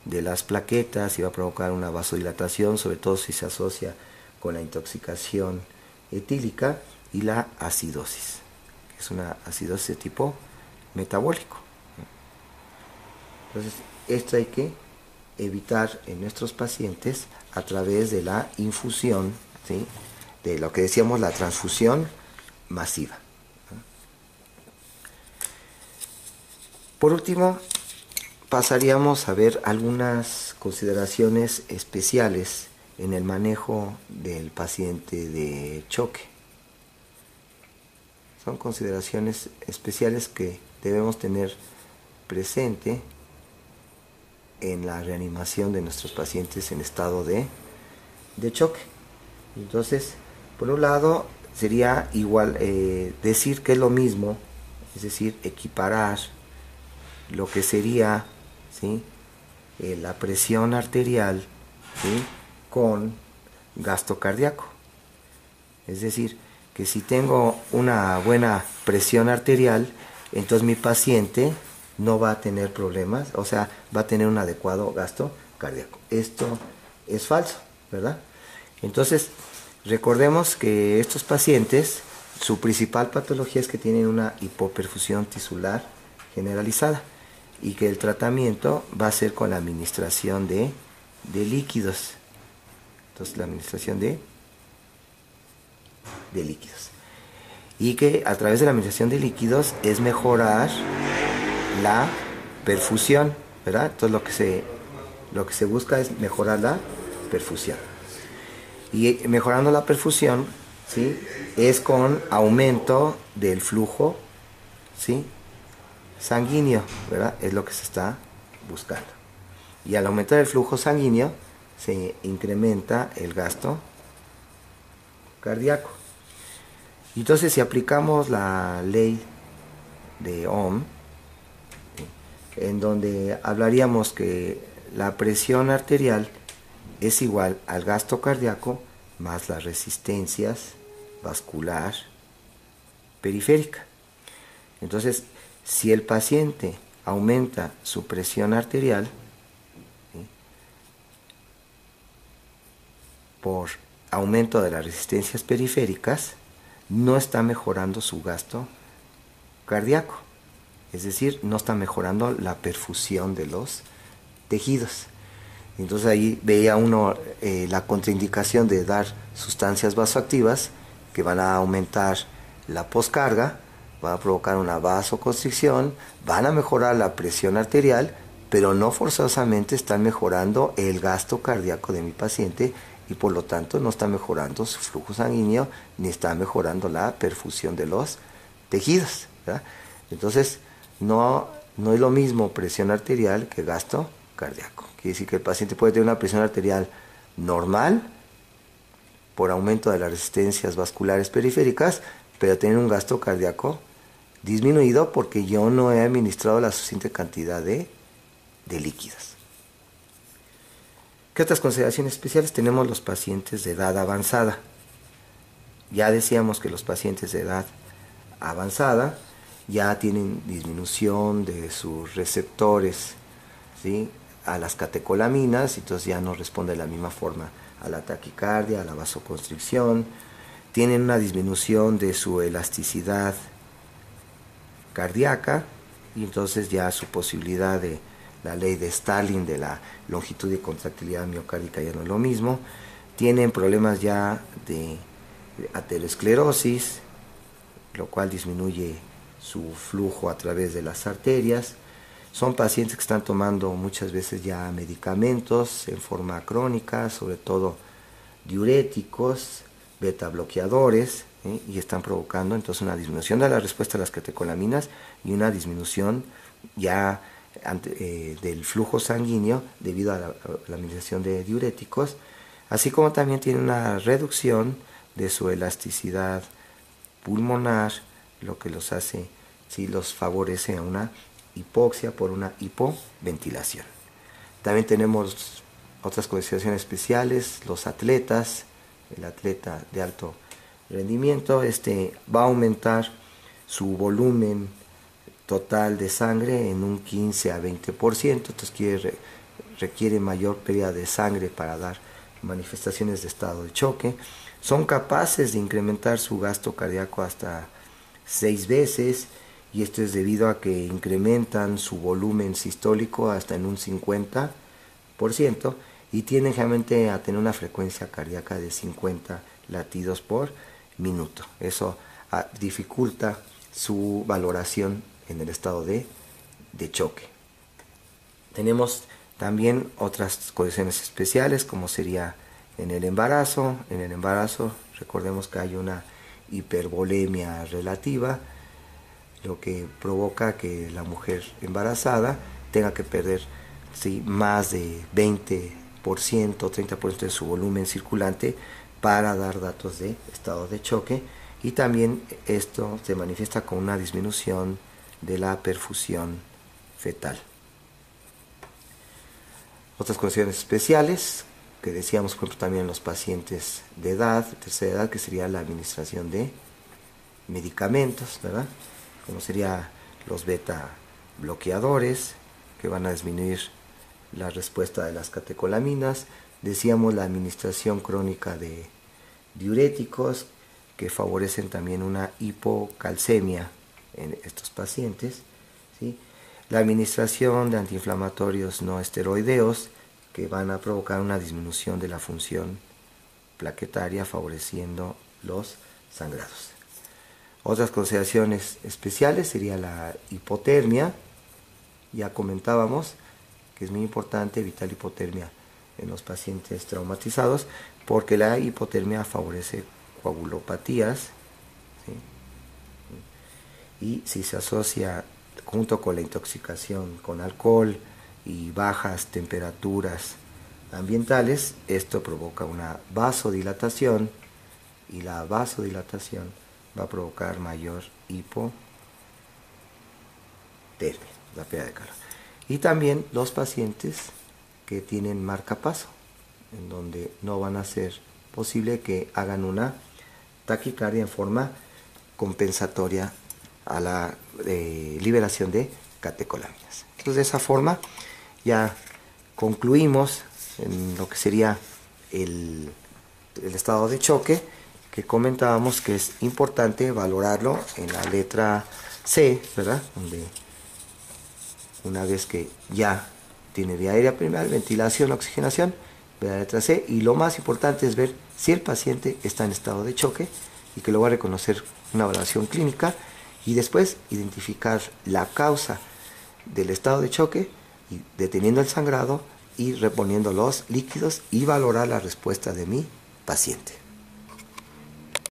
de las plaquetas y va a provocar una vasodilatación, sobre todo si se asocia con la intoxicación etílica, y la acidosis, que es una acidosis de tipo metabólico. Entonces, esto hay que evitar en nuestros pacientes a través de la infusión, ¿sí?, de lo que decíamos, la transfusión masiva. Por último, pasaríamos a ver algunas consideraciones especiales en el manejo del paciente de choque. Son consideraciones especiales que debemos tener presente en la reanimación de nuestros pacientes en estado de choque. Entonces, por un lado, sería igual decir que es lo mismo, es decir, equiparar lo que sería, ¿sí?, la presión arterial, ¿sí?, con gasto cardíaco. Es decir, que si tengo una buena presión arterial, entonces mi paciente no va a tener problemas, o sea, va a tener un adecuado gasto cardíaco. Esto es falso, ¿verdad? Entonces, recordemos que estos pacientes, su principal patología es que tienen una hipoperfusión tisular generalizada y que el tratamiento va a ser con la administración de líquidos. Entonces, la administración de líquidos. Y que a través de la administración de líquidos es mejorar la perfusión, ¿verdad? Entonces lo que se busca es mejorar la perfusión. Y mejorando la perfusión, ¿sí?, es con aumento del flujo, ¿sí?, sanguíneo, ¿verdad? Es lo que se está buscando. Y al aumentar el flujo sanguíneo, se incrementa el gasto cardíaco. Entonces, si aplicamos la ley de Ohm, en donde hablaríamos que la presión arterial es igual al gasto cardíaco más las resistencias vascular periférica. Entonces, si el paciente aumenta su presión arterial, ¿sí?, por aumento de las resistencias periféricas, no está mejorando su gasto cardíaco. Es decir, no está mejorando la perfusión de los tejidos. Entonces ahí veía uno la contraindicación de dar sustancias vasoactivas que van a aumentar la poscarga, van a provocar una vasoconstricción, van a mejorar la presión arterial, pero no forzosamente están mejorando el gasto cardíaco de mi paciente y por lo tanto no está mejorando su flujo sanguíneo ni está mejorando la perfusión de los tejidos, ¿verdad? Entonces no es lo mismo presión arterial que gasto cardíaco. Quiere decir que el paciente puede tener una presión arterial normal por aumento de las resistencias vasculares periféricas, pero tener un gasto cardíaco disminuido porque yo no he administrado la suficiente cantidad de líquidos. ¿Qué otras consideraciones especiales? Tenemos los pacientes de edad avanzada. Ya decíamos que los pacientes de edad avanzada ya tienen disminución de sus receptores, ¿sí?, a las catecolaminas, entonces ya no responde de la misma forma a la taquicardia, a la vasoconstricción, tienen una disminución de su elasticidad cardíaca y entonces ya su posibilidad de la ley de Stalin de la longitud y contractilidad miocárdica ya no es lo mismo, tienen problemas ya de aterosclerosis, lo cual disminuye su flujo a través de las arterias. Son pacientes que están tomando muchas veces ya medicamentos en forma crónica, sobre todo diuréticos, beta bloqueadores, y están provocando entonces una disminución de la respuesta a las catecolaminas y una disminución ya del flujo sanguíneo debido a la administración de diuréticos, así como también tiene una reducción de su elasticidad pulmonar, lo que los hace, sí, los favorece a una hipoxia por una hipoventilación. También tenemos otras consideraciones especiales, los atletas, el atleta de alto rendimiento, va a aumentar su volumen total de sangre en un 15 a 20%, entonces requiere mayor pérdida de sangre para dar manifestaciones de estado de choque. Son capaces de incrementar su gasto cardíaco hasta 6 veces, y esto es debido a que incrementan su volumen sistólico hasta en un 50% y tienden generalmente a tener una frecuencia cardíaca de 50 latidos por minuto. Eso dificulta su valoración en el estado de choque. Tenemos También otras condiciones especiales, como sería en el embarazo. En el embarazo recordemos que hay una hipervolemia relativa, lo que provoca que la mujer embarazada tenga que perder, ¿sí?, más de 20%, 30% de su volumen circulante para dar datos de estado de choque, y también esto se manifiesta con una disminución de la perfusión fetal. Otras condiciones especiales que decíamos, por ejemplo, también en los pacientes de edad, de tercera edad, que sería la administración de medicamentos, ¿verdad? Como sería los beta bloqueadores, que van a disminuir la respuesta de las catecolaminas. Decíamos la administración crónica de diuréticos, que favorecen también una hipocalcemia en estos pacientes, ¿sí? La administración de antiinflamatorios no esteroideos, que van a provocar una disminución de la función plaquetaria, favoreciendo los sangrados. Otras consideraciones especiales sería la hipotermia. Ya comentábamos que es muy importante evitar la hipotermia en los pacientes traumatizados, porque la hipotermia favorece coagulopatías, ¿sí? Y si se asocia junto con la intoxicación con alcohol y bajas temperaturas ambientales, esto provoca una vasodilatación, y la vasodilatación va a provocar mayor hipotermia, la pérdida de calor. Y también los pacientes que tienen marcapaso, en donde no van a ser posible que hagan una taquicardia en forma compensatoria a la liberación de catecolaminas. Entonces, de esa forma ya concluimos en lo que sería el estado de choque, que comentábamos que es importante valorarlo en la letra C, ¿verdad? Donde una vez que ya tiene vía aérea primaria, ventilación, oxigenación, ve la letra C, y lo más importante es ver si el paciente está en estado de choque, y que lo va a reconocer una evaluación clínica, y después identificar la causa del estado de choque, y deteniendo el sangrado y reponiendo los líquidos, y valorar la respuesta de mi paciente.